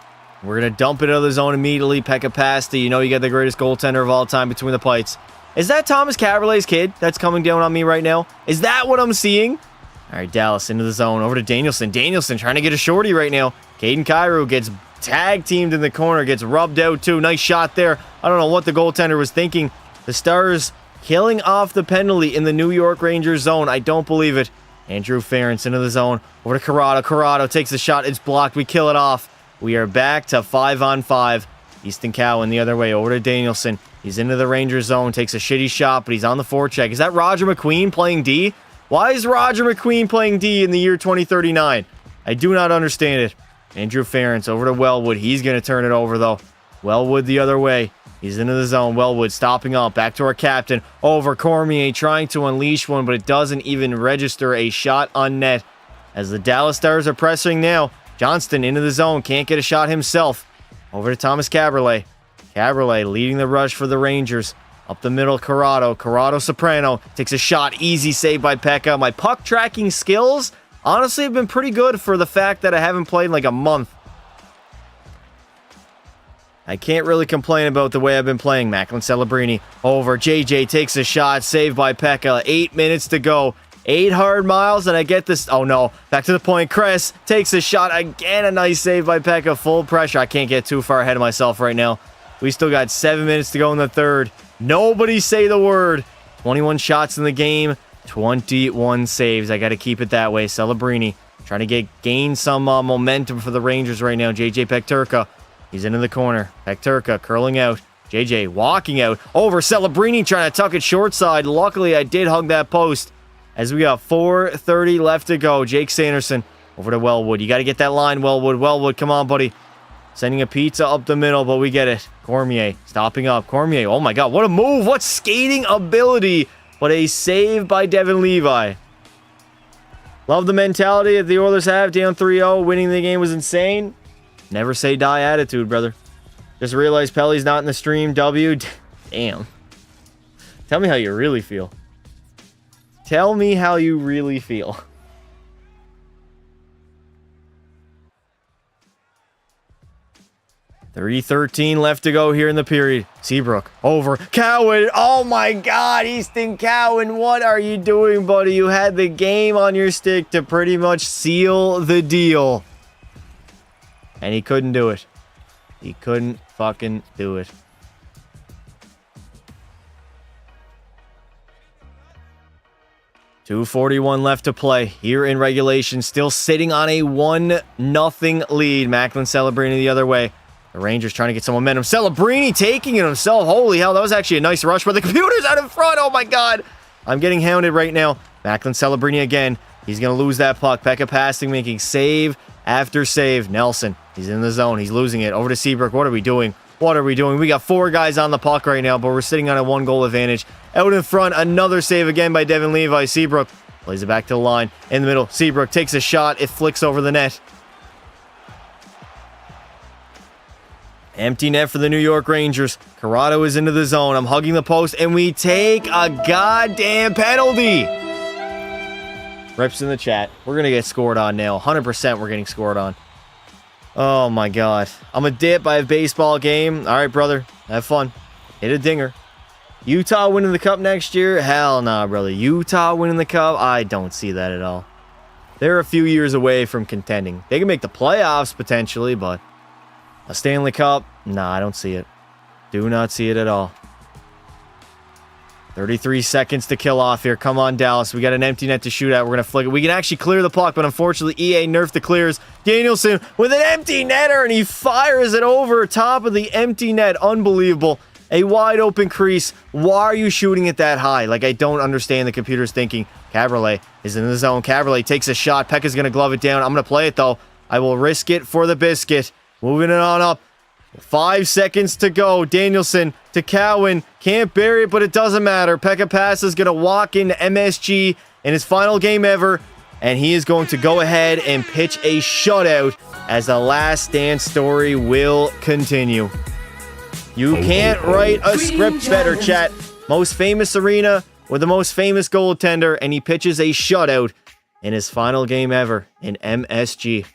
We're going to dump it out of the zone immediately. Pekka Pasta, you know you got the greatest goaltender of all time between the pipes. Is that Thomas Caberlet's kid that's coming down on me right now? Is that what I'm seeing? All right, Dallas into the zone. Over to Danielson. Danielson trying to get a shorty right now. Caden Cairo gets tag teamed in the corner. Gets rubbed out too. Nice shot there. I don't know what the goaltender was thinking. The Stars killing off the penalty in the New York Rangers zone. I don't believe it. Andrew Ferentz into the zone. Over to Corrado. Corrado takes the shot. It's blocked. We kill it off. We are back to 5-on-5. Easton Cowan the other way. Over to Danielson. He's into the Rangers zone. Takes a shitty shot, but he's on the forecheck. Is that Roger McQueen playing D? Why is Roger McQueen playing D in the year 2039? I do not understand it. Andrew Ferentz over to Wellwood. He's going to turn it over, though. Wellwood the other way. He's into the zone. Wellwood stopping up. Back to our captain. Over Cormier trying to unleash one, but it doesn't even register a shot on net. As the Dallas Stars are pressing now. Johnston into the zone. Can't get a shot himself. Over to Thomas Caberlet. Caberlet leading the rush for the Rangers. Up the middle, Corrado. Corrado Soprano takes a shot. Easy save by Pekka. My puck tracking skills, honestly, have been pretty good for the fact that I haven't played in like a month. I can't really complain about the way I've been playing. Macklin Celebrini over. JJ takes a shot. Saved by Pekka. 8 minutes to go. 8 hard miles, and I get this. Oh, no. Back to the point. Kress takes a shot. Again, a nice save by Pekka. Full pressure. I can't get too far ahead of myself right now. We still got 7 minutes to go in the third. Nobody say the word. 21 shots in the game. 21 saves. I got to keep it that way. Celebrini trying to gain some momentum for the Rangers right now. JJ Pekturka. He's into the corner. Pekturka curling out. JJ walking out. Over Celebrini trying to tuck it short side. Luckily, I did hug that post. As we got 4:30 left to go. Jake Sanderson over to Wellwood. You got to get that line, Wellwood. Wellwood, come on, buddy. Sending a pizza up the middle, but we get it. Cormier stopping up. Cormier, oh my God, what a move. What skating ability. But a save by Devin Levi. Love the mentality that the Oilers have. Down 3-0. Winning the game was insane. Never say die attitude, brother. Just realized Pelly's not in the stream. W. Damn. Tell me how you really feel. Tell me how you really feel. .13 left to go here in the period. Seabrook over. Cowan. Oh my God. Easton Cowan. What are you doing, buddy? You had the game on your stick to pretty much seal the deal. And he couldn't do it. He couldn't fucking do it. .241 left to play here in regulation. Still sitting on a 1-0 lead. Macklin Celebrini the other way. The Rangers trying to get some momentum. Celebrini taking it himself. Holy hell, that was actually a nice rush, but the computer's out in front. Oh my God. I'm getting hounded right now. Macklin Celebrini again. He's going to lose that puck. Pekka passing, making save after save. Nelson, he's in the zone. He's losing it. Over to Seabrook. What are we doing? What are we doing? We got 4 guys on the puck right now, but we're sitting on a 1-goal advantage. Out in front, another save again by Devin Levi. Seabrook plays it back to the line. In the middle, Seabrook takes a shot. It flicks over the net. Empty net for the New York Rangers. Corrado is into the zone. I'm hugging the post, and we take a goddamn penalty. Rips in the chat. We're going to get scored on now. 100% we're getting scored on. Oh, my God. I'm a dip. I have baseball game. All right, brother. Have fun. Hit a dinger. Utah winning the cup next year? Hell nah, brother. Utah winning the cup? I don't see that at all. They're a few years away from contending. They can make the playoffs, potentially, but a Stanley Cup? Nah, I don't see it. Do not see it at all. 33 seconds to kill off here. Come on, Dallas. We got an empty net to shoot at. We're going to flick it. We can actually clear the puck, but unfortunately, EA nerfed the clears. Danielson with an empty netter, and he fires it over top of the empty net. Unbelievable. A wide open crease. Why are you shooting it that high? Like, I don't understand the computer's thinking. Caberlet is in the zone. Caberlet takes a shot. Pekka's going to glove it down. I'm going to play it, though. I will risk it for the biscuit. Moving it on up. 5 seconds to go. Danielson to Cowan. Can't bury it, but it doesn't matter. Pekka Pass is going to walk into MSG in his final game ever, and he is going to go ahead and pitch a shutout as the Last Stand story will continue. You can't write a script better, chat. Most famous arena with the most famous goaltender, and he pitches a shutout in his final game ever in MSG.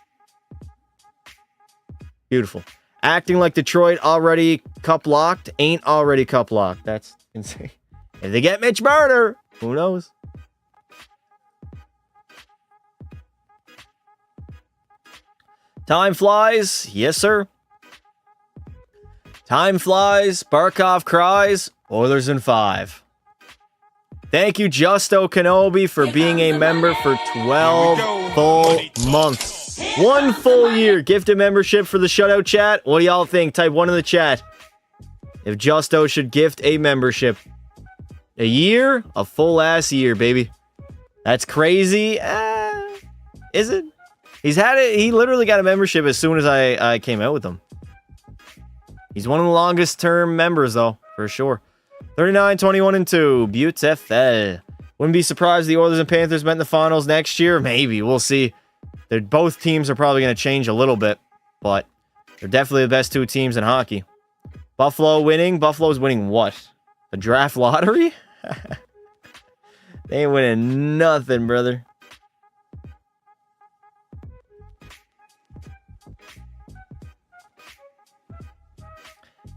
Beautiful. Acting like Detroit already cup locked ain't already cup locked. That's insane. If they get Mitch Marner, who knows? Time flies. Yes, sir. Time flies. Barkov cries. Oilers in 5. Thank you, Justo Kenobi, for being a member for 12 full months. 1 full year. Gifted membership for the Shutout chat. What do y'all think? Type 1 in the chat. If Justo should gift a membership. A year? A full-ass year, baby. That's crazy. Is it? He's had it. He literally got a membership as soon as I came out with him. He's one of the longest-term members, though, for sure. 39, 21, and 2. Beautiful. Wouldn't be surprised if the Oilers and Panthers met in the finals next year. Maybe. We'll see. Both teams are probably going to change a little bit, but they're definitely the best 2 teams in hockey. Buffalo winning. Buffalo's winning what? A draft lottery? They ain't winning nothing, brother.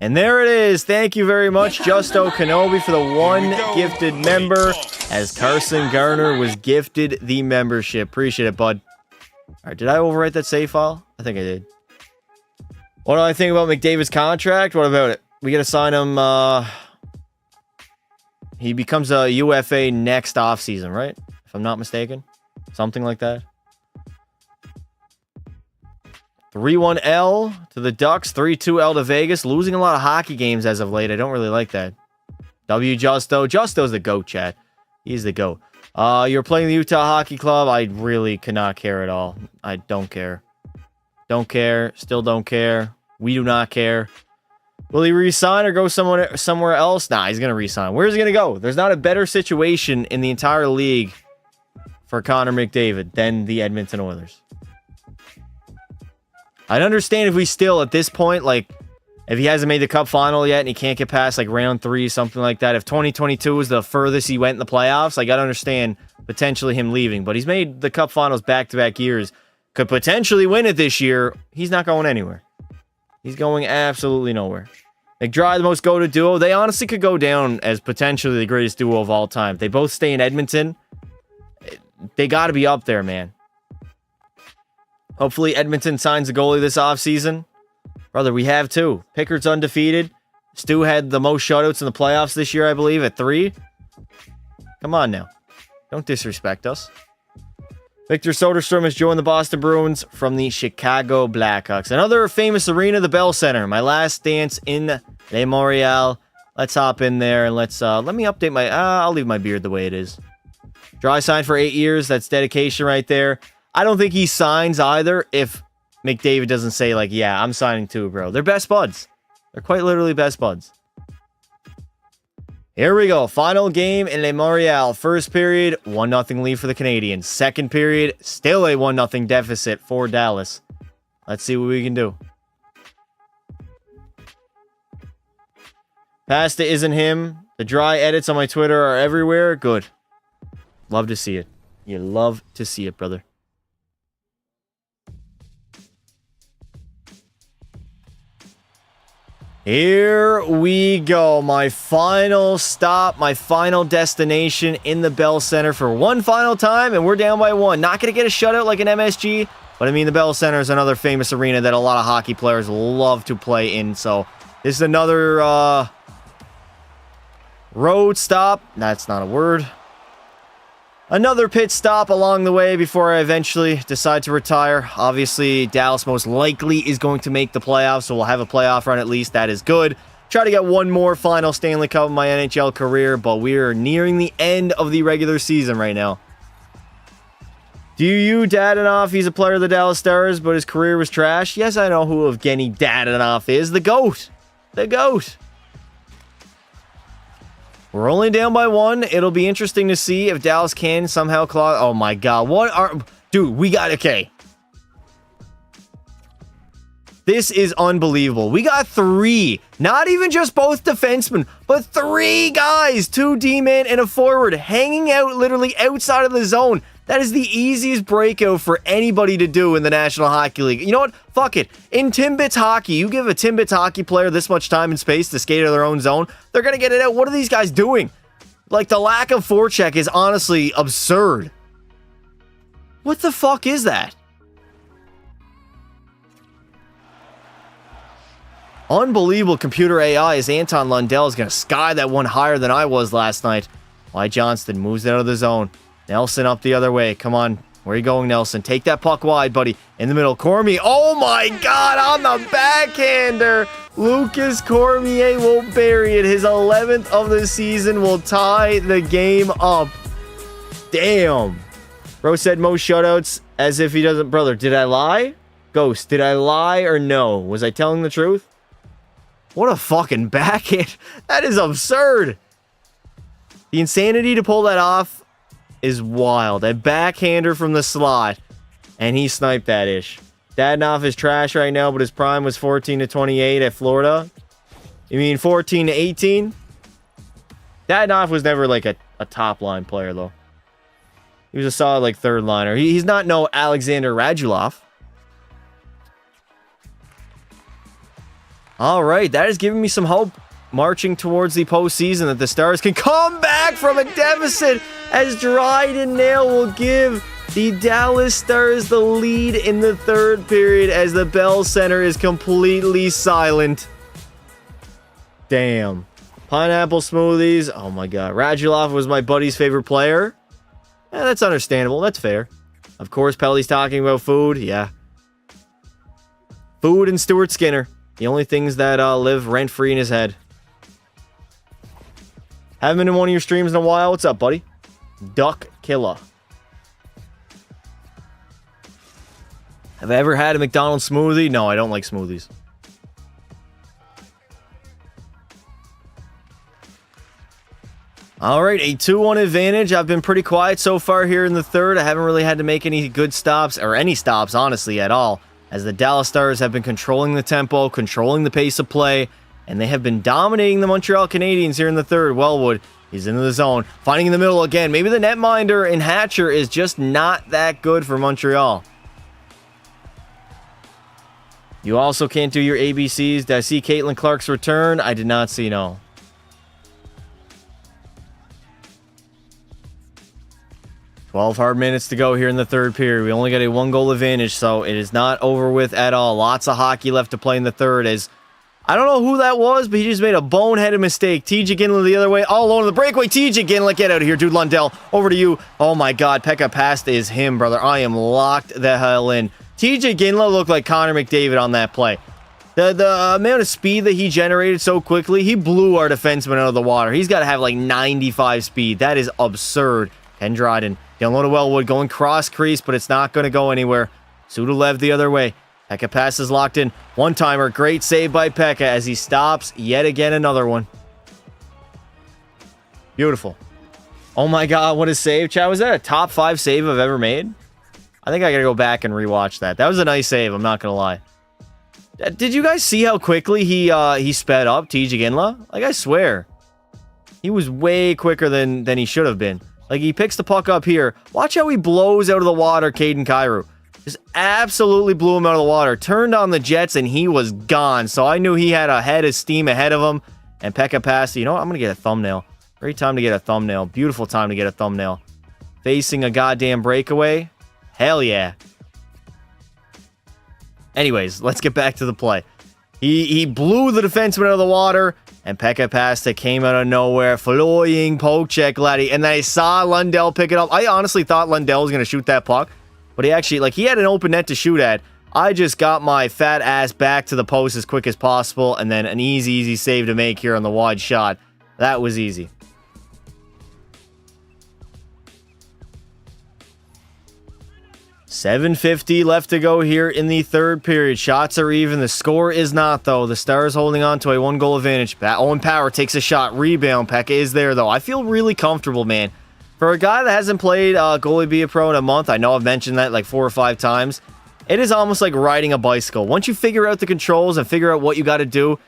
And there it is. Thank you very much, Justo Kenobi, for the 1 gifted member, as Carson Garner was gifted the membership. Appreciate it, bud. All right, did I overwrite that save file? I think I did. What do I think about McDavid's contract? What about it? We got to sign him. He becomes a UFA next offseason, right? If I'm not mistaken. Something like that. 3-1 L to the Ducks. 3-2 L to Vegas. Losing a lot of hockey games as of late. I don't really like that. W Justo. Justo's the GOAT, chat. He's the GOAT. You're playing the Utah Hockey Club. I really cannot care at all. I don't care. Don't care. Still don't care. We do not care. Will he re-sign or go somewhere else? Nah, he's going to re-sign. Where's he going to go? There's not a better situation in the entire league for Connor McDavid than the Edmonton Oilers. I'd understand if we still, at this point, like, if he hasn't made the Cup final yet and he can't get past, like, round 3, something like that. If 2022 was the furthest he went in the playoffs, like, I'd understand potentially him leaving. But he's made the Cup finals back-to-back years. Could potentially win it this year. He's not going anywhere. He's going absolutely nowhere. McDry, the most goated duo. They honestly could go down as potentially the greatest duo of all time. They both stay in Edmonton. They got to be up there, man. Hopefully Edmonton signs a goalie this offseason. Brother, we have 2. Pickard's undefeated. Stu had the most shutouts in the playoffs this year, I believe, at 3. Come on now. Don't disrespect us. Victor Soderstrom has joined the Boston Bruins from the Chicago Blackhawks. Another famous arena, the Bell Center. My last dance in Les Montreal. Let's hop in there and let me update my... I'll leave my beard the way it is. Dry sign for 8 years. That's dedication right there. I don't think he signs either if McDavid doesn't say, like, yeah, I'm signing too, bro. They're best buds. They're quite literally best buds. Here we go. Final game in Les Montreal. First period, 1-0 lead for the Canadiens. Second period, still a 1-0 deficit for Dallas. Let's see what we can do. Pasta isn't him. The dry edits on my Twitter are everywhere. Good. Love to see it. You love to see it, brother. Here we go. My final stop, my final destination in the Bell Center for one final time, and we're down by 1. Not going to get a shutout like an MSG, but I mean, the Bell Center is another famous arena that a lot of hockey players love to play in, so this is another road stop. That's not a word. Another pit stop along the way before I eventually decide to retire. Obviously, Dallas most likely is going to make the playoffs, so we'll have a playoff run at least. That is good. Try to get one more final Stanley Cup in my NHL career, but we're nearing the end of the regular season right now. Do you Dadonov? He's a player of the Dallas Stars, but his career was trash. Yes, I know who Evgeny Dadonov is. The GOAT. The GOAT. We're only down by 1. It'll be interesting to see if Dallas can somehow claw... Oh my god. What are... Dude, we got... Okay. This is unbelievable. We got 3. Not even just both defensemen, but 3 guys. 2 D-men and a forward hanging out literally outside of the zone. That is the easiest breakout for anybody to do in the National Hockey League. You know what? Fuck it. In Timbits hockey, you give a Timbits hockey player this much time and space to skate out of their own zone, they're going to get it out. What are these guys doing? Like, the lack of forecheck is honestly absurd. What the fuck is that? Unbelievable computer AI as Anton Lundell is going to sky that one higher than I was last night. Wyatt Johnston moves it out of the zone. Nelson up the other way. Come on. Where are you going, Nelson? Take that puck wide, buddy. In the middle. Cormier. Oh, my God. On the backhander. Lucas Cormier will bury it. His 11th of the season will tie the game up. Damn. Bro said most shutouts as if he doesn't. Brother, did I lie? Ghost, did I lie or no? Was I telling the truth? What a fucking backhand. That is absurd. The insanity to pull that off is wild. A backhander from the slot, and he sniped that ish. Dadonov is trash right now, but his prime was 14 to 28 at Florida. You mean 14 to 18? Dadonov was never like a top line player, though. He was a solid like third liner. He's not no Alexander Radulov. All right, that is giving me some hope marching towards the postseason that the Stars can come back from a deficit as Dryden Nail will give the Dallas Stars the lead in the third period as the Bell Center is completely silent. Damn. Pineapple smoothies. Oh my God. Radulov was my buddy's favorite player. Yeah, that's understandable. That's fair. Of course, Pelly's talking about food. Yeah. Food and Stuart Skinner. The only things that live rent-free in his head. Haven't been in one of your streams in a while. What's up, buddy? Duck Killer. Have I ever had a McDonald's smoothie? No, I don't like smoothies. All right, a 2-1 advantage. I've been pretty quiet so far here in the third. I haven't really had to make any good stops, or any stops, honestly, at all, as the Dallas Stars have been controlling the tempo, controlling the pace of play, and they have been dominating the Montreal Canadiens here in the third. Wellwood, he's into the zone, finding in the middle again. Maybe the netminder in Hatcher is just not that good for Montreal. You also can't do your ABCs. Did I see Caitlin Clark's return? I did not see, no. Twelve hard minutes to go here in the third period. We only got a 1-goal advantage, so it is not over with at all. Lots of hockey left to play in the third. As I don't know who that was, but he just made a boneheaded mistake. TJ Ginla the other way, all alone in the breakaway. TJ Ginla, get out of here, dude. Lundell, over to you. Oh my God, Pekka Pasta is him, brother. I am locked the hell in. TJ Ginla looked like Connor McDavid on that play. The amount of speed that he generated so quickly, he blew our defenseman out of the water. He's got to have like 95 speed. That is absurd. Ken Dryden, down low to Wellwood, going cross crease, but it's not going to go anywhere. Sudolev the other way. Pekka passes locked in. One-timer, great save by Pekka as he stops yet again another one. Beautiful. Oh my God, what a save. Chad, was that a top 5 save I've ever made? I think I got to go back and rewatch that. That was a nice save, I'm not going to lie. Did you guys see how quickly he sped up, TJ Ginla? Like, I swear. He was way quicker than he should have been. Like, he picks the puck up here. Watch how he blows out of the water Caden Kyrou. Just absolutely blew him out of the water. Turned on the Jets, and he was gone. So I knew he had a head of steam ahead of him. And Pekka passed. You know what? I'm going to get a thumbnail. Great time to get a thumbnail. Beautiful time to get a thumbnail. Facing a goddamn breakaway. Hell yeah. Anyways, let's get back to the play. He blew the defenseman out of the water, and Pekka Pasta came out of nowhere, flying poke check, laddie. And then I saw Lundell pick it up. I honestly thought Lundell was going to shoot that puck, but he actually, like, he had an open net to shoot at. I just got my fat ass back to the post as quick as possible, and then an easy save to make here on the wide shot. That was easy. $7:50 left to go here in the third period. Shots are even. The score is not, though. The Stars holding on to a 1-goal advantage. Owen Power takes a shot. Rebound. Pekka is there, though. I feel really comfortable, man. For a guy that hasn't played Goalie Be a Pro in a month, I know I've mentioned that like 4 or 5 times. It is almost like riding a bicycle. Once you figure out the controls and figure out what you got to do,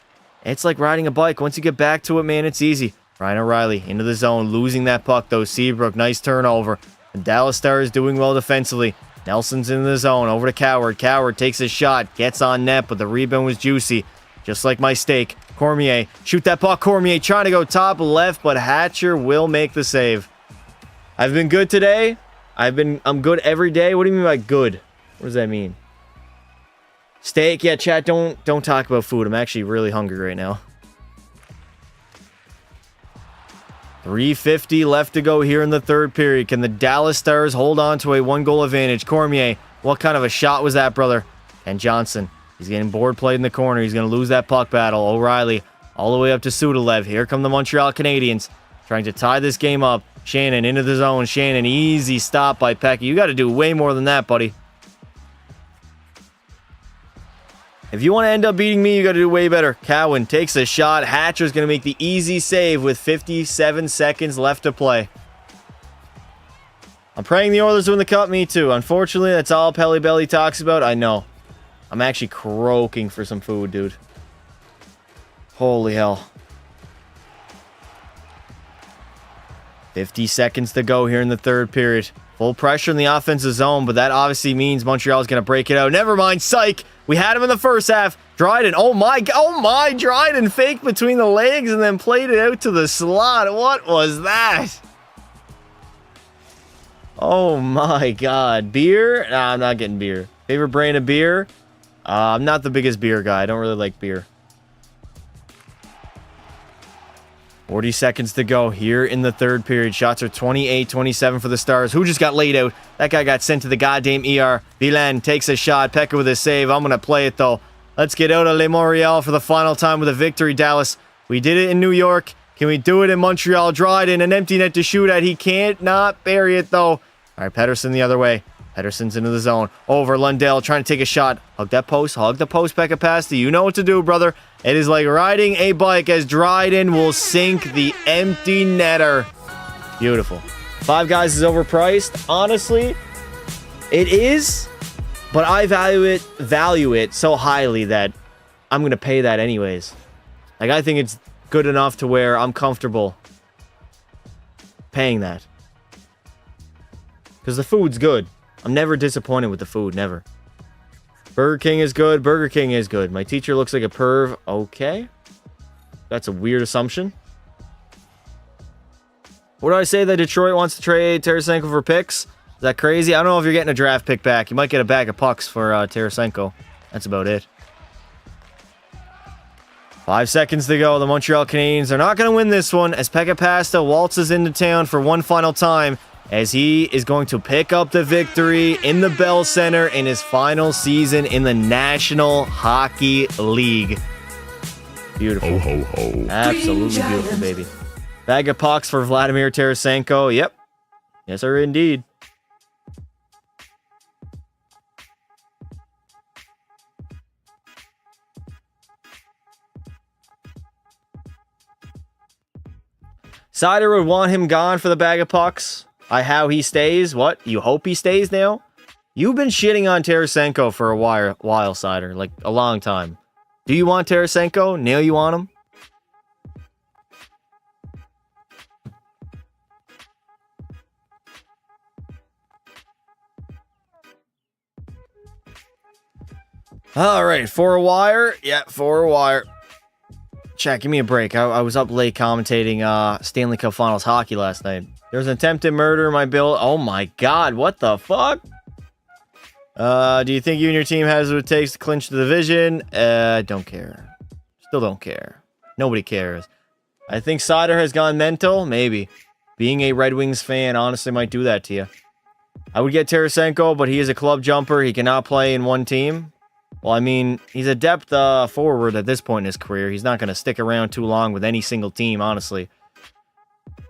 it's like riding a bike. Once you get back to it, man, it's easy. Ryan O'Reilly into the zone, losing that puck, though. Seabrook, nice turnover. The Dallas Stars doing well defensively. Nelson's in the zone, over to Coward. Coward takes a shot, gets on net, but the rebound was juicy. Just like my steak. Cormier, shoot that puck. Cormier trying to go top left, but Hatcher will make the save. I've been good today. I'm good every day. What do you mean by good? What does that mean? Steak? Yeah, chat, don't talk about food. I'm actually really hungry right now. 3:50 left to go here in the third period. Can the Dallas Stars hold on to a 1-goal advantage? Cormier, what kind of a shot was that, brother? And Johnson, he's getting board played in the corner. He's going to lose that puck battle. O'Reilly all the way up to Shutout. Here come the Montreal Canadiens trying to tie this game up. Shannon into the zone. Shannon, easy stop by Pecky. You got to do way more than that, buddy. If you want to end up beating me, you got to do way better. Cowan takes a shot. Hatcher's going to make the easy save with 57 seconds left to play. I'm praying the Oilers win the cup. Me too. Unfortunately, that's all Pelly Belly talks about. I know. I'm actually croaking for some food, dude. Holy hell. 50 seconds to go here in the third period. Full pressure in the offensive zone, but that obviously means Montreal's going to break it out. Never mind, psych. We had him in the first half. Dryden, oh my, Dryden faked between the legs and then played it out to the slot. What was that? Oh my God. Beer? Nah, I'm not getting beer. Favorite brand of beer? I'm not the biggest beer guy. I don't really like beer. 40 seconds to go here in the third period. Shots are 28-27 for the Stars. Who just got laid out? That guy got sent to the goddamn ER. Villain takes a shot. Pekka with a save. I'm going to play it, though. Let's get out of Le Montreal for the final time with a victory, Dallas. We did it in New York. Can we do it in Montreal? Dryden, an empty net to shoot at. He can't not bury it, though. All right, Pettersson the other way. Pettersson's into the zone. Over Lundell trying to take a shot. Hug that post. Hug the post, Pekka Pasta. You know what to do, brother. It is like riding a bike as Dryden will sink the empty netter. Beautiful. Five Guys is overpriced. Honestly, it is, but I value it so highly that I'm going to pay that anyways. Like, I think it's good enough to where I'm comfortable paying that. Because the food's good. I'm never disappointed with the food, never. Burger King is good. Burger King is good. My teacher looks like a perv. Okay. That's a weird assumption. What do I say that Detroit wants to trade Tarasenko for picks? Is that crazy? I don't know if you're getting a draft pick back. You might get a bag of pucks for Tarasenko. That's about it. 5 seconds to go. The Montreal Canadiens are not going to win this one as Pekka Pasta waltzes into town for one final time, as he is going to pick up the victory in the Bell Center in his final season in the National Hockey League. Beautiful. Ho, ho, ho. Absolutely beautiful, baby. Bag of pucks for Vladimir Tarasenko. Yep. Yes, sir, indeed. Sider would want him gone for the bag of pucks. How he stays? What? You hope he stays now? You've been shitting on Tarasenko for a while, Sider. Like, a long time. Do you want Tarasenko? Neil, you want him? Alright, for a wire. Yeah, for a wire. Chat, give me a break. I was up late commentating Stanley Cup Finals hockey last night. There was an attempted murder in my bill. Oh my God, what the fuck? Do you think you and your team has what it takes to clinch the division? Don't care. Still don't care. Nobody cares. I think Sider has gone mental. Maybe. Being a Red Wings fan honestly might do that to you. I would get Tarasenko, but he is a club jumper. He cannot play in one team. Well, I mean, he's a depth forward at this point in his career. He's not going to stick around too long with any single team, honestly.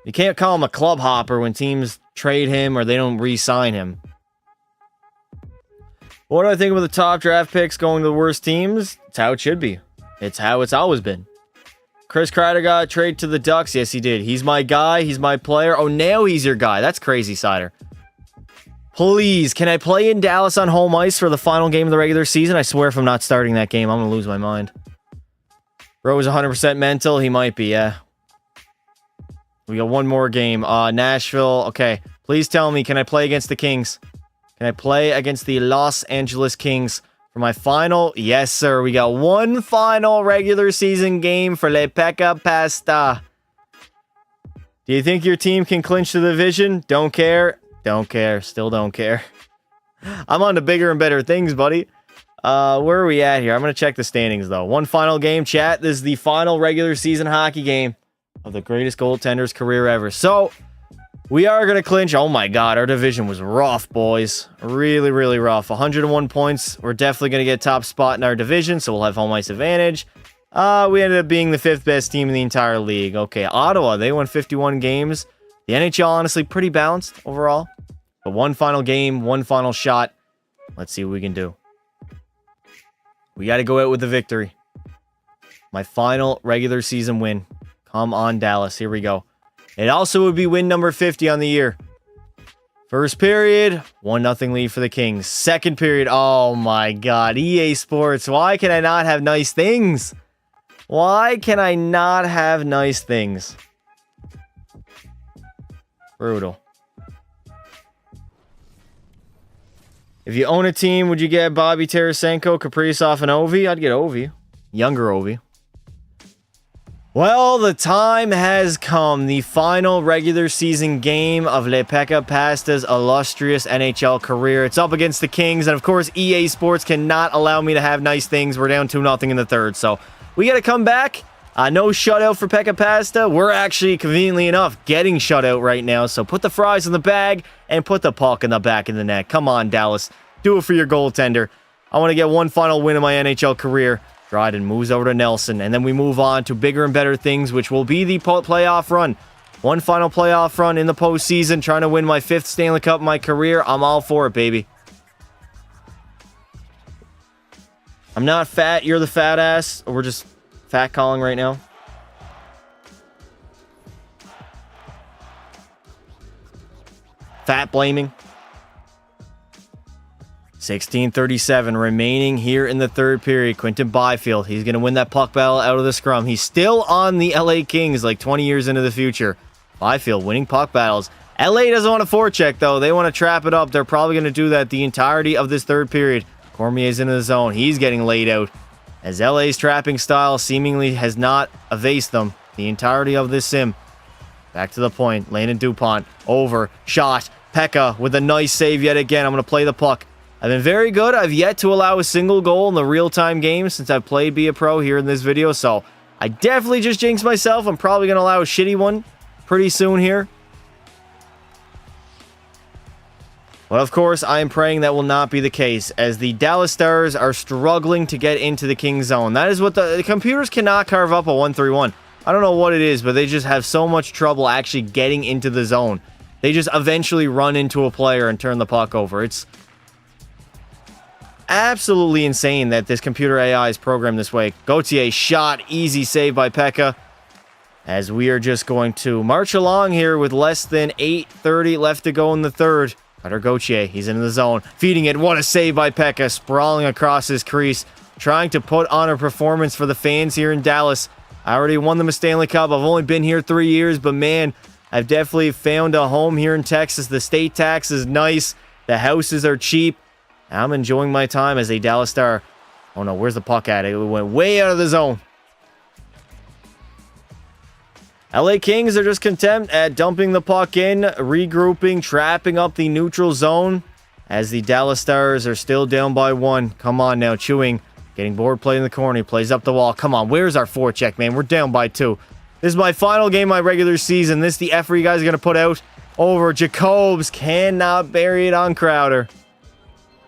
You can't call him a club hopper when teams trade him or they don't re-sign him. What do I think about the top draft picks going to the worst teams? It's how it should be. It's how it's always been. Chris Kreider got traded to the Ducks. Yes, he did. He's my guy. He's my player. Oh, now he's your guy. That's crazy, Sider. Please, can I play in Dallas on home ice for the final game of the regular season? I swear if I'm not starting that game, I'm going to lose my mind. Bro is 100% mental. He might be, yeah. We got one more game. Nashville. Okay. Please tell me, can I play against the Kings? Can I play against the Los Angeles Kings for my final? Yes, sir. We got one final regular season game for Le Pekka Pasta. Do you think your team can clinch the division? Don't care. Don't care. Still don't care. I'm on to bigger and better things, buddy. Where are we at here? I'm going to check the standings, though. One final game, chat. This is the final regular season hockey game of the greatest goaltender's career ever. So, we are going to clinch. Oh my god, our division was rough, boys. Really, really rough. 101 points. We're definitely going to get top spot in our division, so we'll have home ice advantage. We ended up being the 5th best team in the entire league. Okay, Ottawa, they won 51 games. The NHL, honestly, pretty balanced overall. But one final game, one final shot. Let's see what we can do. We got to go out with the victory. My final regular season win. Come on, Dallas. Here we go. It also would be win number 50 on the year. First period, 1-0 lead for the Kings. Second period, oh my god. EA Sports, why can I not have nice things? Why can I not have nice things? Brutal. If you own a team, would you get Bobby Tarasenko, Kaprizov, and Ovi? I'd get Ovi. Younger Ovi. Well, the time has come. The final regular season game of Lepeka Pasta's illustrious NHL career. It's up against the Kings, and of course, EA Sports cannot allow me to have nice things. We're down 2-0 in the third, so we got to come back. No shutout for Pekka Pasta. We're actually, conveniently enough, getting shutout right now. So put the fries in the bag and put the puck in the back of the net. Come on, Dallas. Do it for your goaltender. I want to get one final win in my NHL career. Dryden moves over to Nelson. And then we move on to bigger and better things, which will be the playoff run. One final playoff run in the postseason. Trying to win my 5th Stanley Cup in my career. I'm all for it, baby. I'm not fat. You're the fat ass. We're just fat calling right now. Fat blaming. 16:37 remaining here in the third period. Quinton Byfield, he's going to win that puck battle out of the scrum. He's still on the LA Kings like 20 years into the future. Byfield winning puck battles. LA doesn't want to forecheck though. They want to trap it up. They're probably going to do that the entirety of this third period. Cormier's into the zone. He's getting laid out. As LA's trapping style seemingly has not evased them the entirety of this sim. Back to the point. Landon DuPont. Over. Shot. Pekka with a nice save yet again. I'm going to play the puck. I've been very good. I've yet to allow a single goal in the real-time game since I've played Be a Pro here in this video. So I definitely just jinxed myself. I'm probably going to allow a shitty one pretty soon here. But of course, I am praying that will not be the case, as the Dallas Stars are struggling to get into the King zone. That is what the computers cannot carve up a 1-3-1. I don't know what it is, but they just have so much trouble actually getting into the zone. They just eventually run into a player and turn the puck over. It's absolutely insane that this computer AI is programmed this way. Gauthier shot, easy save by Pekka. As we are just going to march along here with less than 8:30 left to go in the third. Cutter Gauthier, he's in the zone. Feeding it, what a save by Pekka. Sprawling across his crease. Trying to put on a performance for the fans here in Dallas. I already won them a Stanley Cup. I've only been here 3 years, but man, I've definitely found a home here in Texas. The state tax is nice. The houses are cheap. I'm enjoying my time as a Dallas Star. Oh no, where's the puck at? It went way out of the zone. LA Kings are just content at dumping the puck in, regrouping, trapping up the neutral zone as the Dallas Stars are still down by 1. Come on now, Chewing. Getting board play in the corner. He plays up the wall. Come on, where's our forecheck, man? We're down by 2. This is my final game of my regular season. This is the effort you guys are going to put out over. Jacobs cannot bury it on Crowder.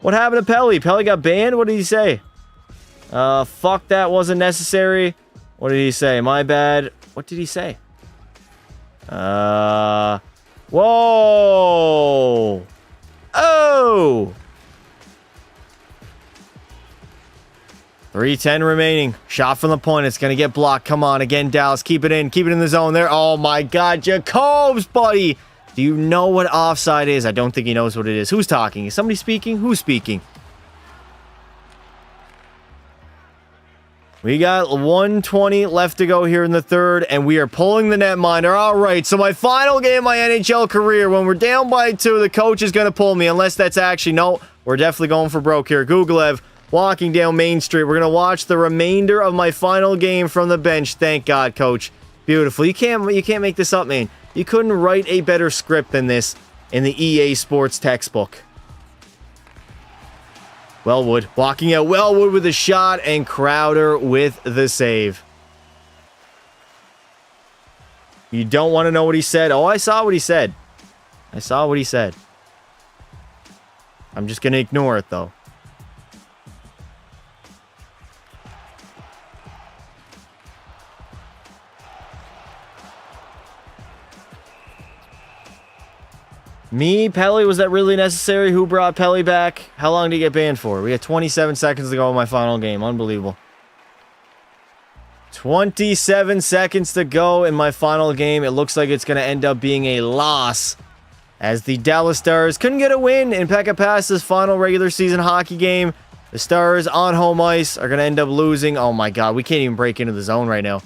What happened to Pelly? Pelly got banned? What did he say? Fuck that, wasn't necessary. What did he say? My bad. What did he say? Whoa! Oh! 3:10 remaining. Shot from the point. It's going to get blocked. Come on. Again, Dallas. Keep it in. Keep it in the zone there. Oh, my God. Jacobs, buddy. Do you know what offside is? I don't think he knows what it is. Who's talking? Is somebody speaking? Who's speaking? We got 120 left to go here in the third, and we are pulling the netminder. All right, so my final game of my NHL career, when we're down by 2, the coach is going to pull me, unless that's actually, no, we're definitely going for broke here. Googlev walking down Main Street. We're going to watch the remainder of my final game from the bench. Thank God, coach. Beautiful. You can't make this up, man. You couldn't write a better script than this in the EA Sports textbook. Wellwood walking out. Wellwood with a shot and Crowder with the save. You don't want to know what he said? Oh, I saw what he said. I saw what he said. I'm just going to ignore it, though. Me, Pelly, was that really necessary? Who brought Pelly back? How long did he get banned for? We had 27 seconds to go in my final game. Unbelievable. 27 seconds to go in my final game. It looks like it's going to end up being a loss, as the Dallas Stars couldn't get a win in Pekka Pasta's final regular season hockey game. The Stars on home ice are going to end up losing. Oh my god, we can't even break into the zone right now.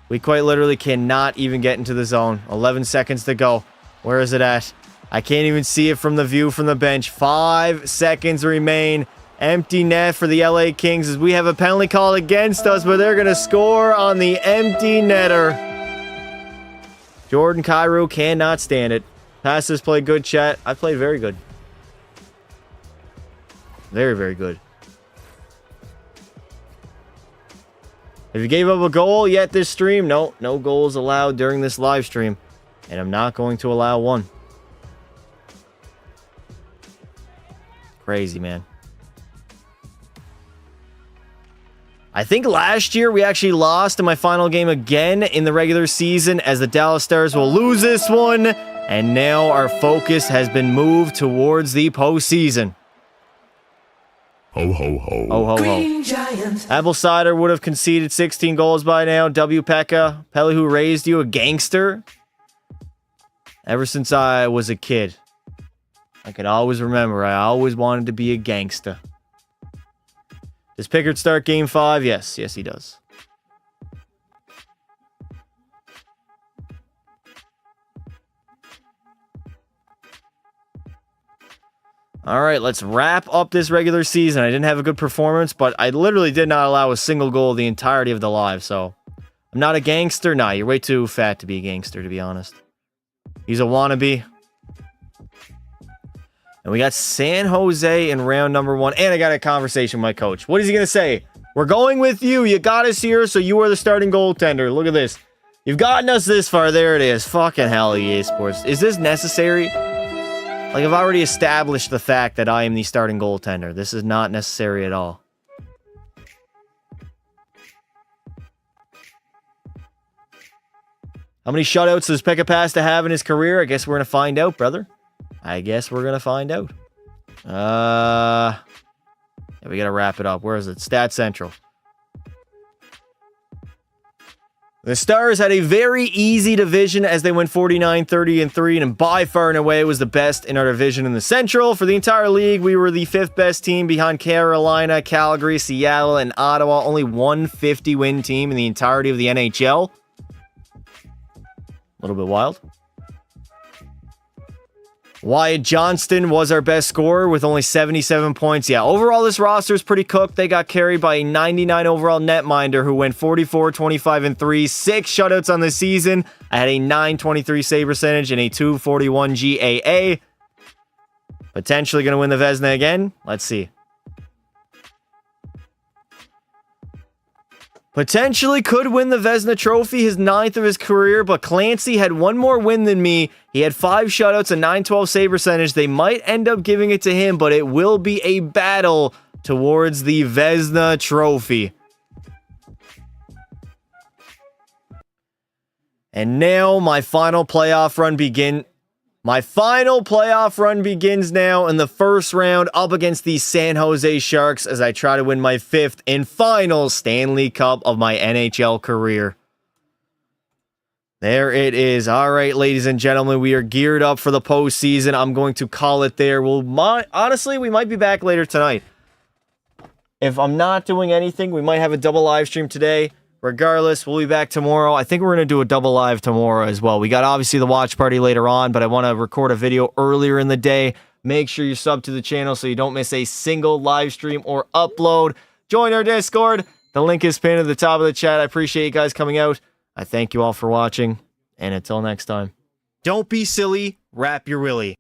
We quite literally cannot even get into the zone. 11 seconds to go. Where is it at? I can't even see it from the view from the bench. 5 seconds remain. Empty net for the LA Kings as we have a penalty call against us, but they're going to score on the empty netter. Jordan Kyrou cannot stand it. Passes played good, chat. I played very good. Very, very good. If you gave up a goal yet this stream, no goals allowed during this live stream. And I'm not going to allow one. Crazy, man. I think last year we actually lost in my final game again in the regular season, as the Dallas Stars will lose this one. And now our focus has been moved towards the postseason. Ho, ho, ho. Ho, ho, ho. Apple Cider would have conceded 16 goals by now. W. Pekka, Pelly who raised you a gangster. Ever since I was a kid, I can always remember I always wanted to be a gangster. Does Pickard start game 5? Yes, he does. All right, let's wrap up this regular season. I didn't have a good performance, but I literally did not allow a single goal the entirety of the live, so I'm not a gangster. Nah, you're way too fat to be a gangster, to be honest. He's a wannabe. And we got San Jose in round number 1. And I got a conversation with my coach. What is he going to say? We're going with you. You got us here, so you are the starting goaltender. Look at this. You've gotten us this far. There it is. Fucking hell, EA Sports. Is this necessary? Like, I've already established the fact that I am the starting goaltender. This is not necessary at all. How many shutouts does Pekka Pasta have in his career? I guess we're going to find out, brother. I guess we're going to find out. Yeah, we got to wrap it up. Where is it? Stat Central. The Stars had a very easy division as they went 49-30-3, and by far and away was the best in our division in the Central. For the entire league, we were the 5th best team behind Carolina, Calgary, Seattle, and Ottawa. Only one 50-win team in the entirety of the NHL. A little bit wild. Wyatt Johnston was our best scorer with only 77 points. Yeah, overall this roster is pretty cooked. They got carried by a 99 overall netminder who went 44-25-3, 6 shutouts on the season. I had a 923 save percentage and a 241 GAA. Potentially going to win the Vezina again. Let's see. Potentially could win the Vezina Trophy, his 9th of his career, but Clancy had one more win than me. He had 5 shutouts, a 912 save percentage. They might end up giving it to him, but it will be a battle towards the Vezina Trophy. And now my final playoff run begins now in the first round up against the San Jose Sharks as I try to win my 5th and final Stanley Cup of my NHL career. There it is. All right, ladies and gentlemen, we are geared up for the postseason. I'm going to call it there. Honestly, we might be back later tonight. If I'm not doing anything, we might have a double live stream today. Regardless, we'll be back tomorrow. I think we're going to do a double live tomorrow as well. We got obviously the watch party later on, but I want to record a video earlier in the day. Make sure you sub to the channel so you don't miss a single live stream or upload. Join our Discord. The link is pinned at the top of the chat. I appreciate you guys coming out. I thank you all for watching, and until next time, don't be silly, wrap your willy.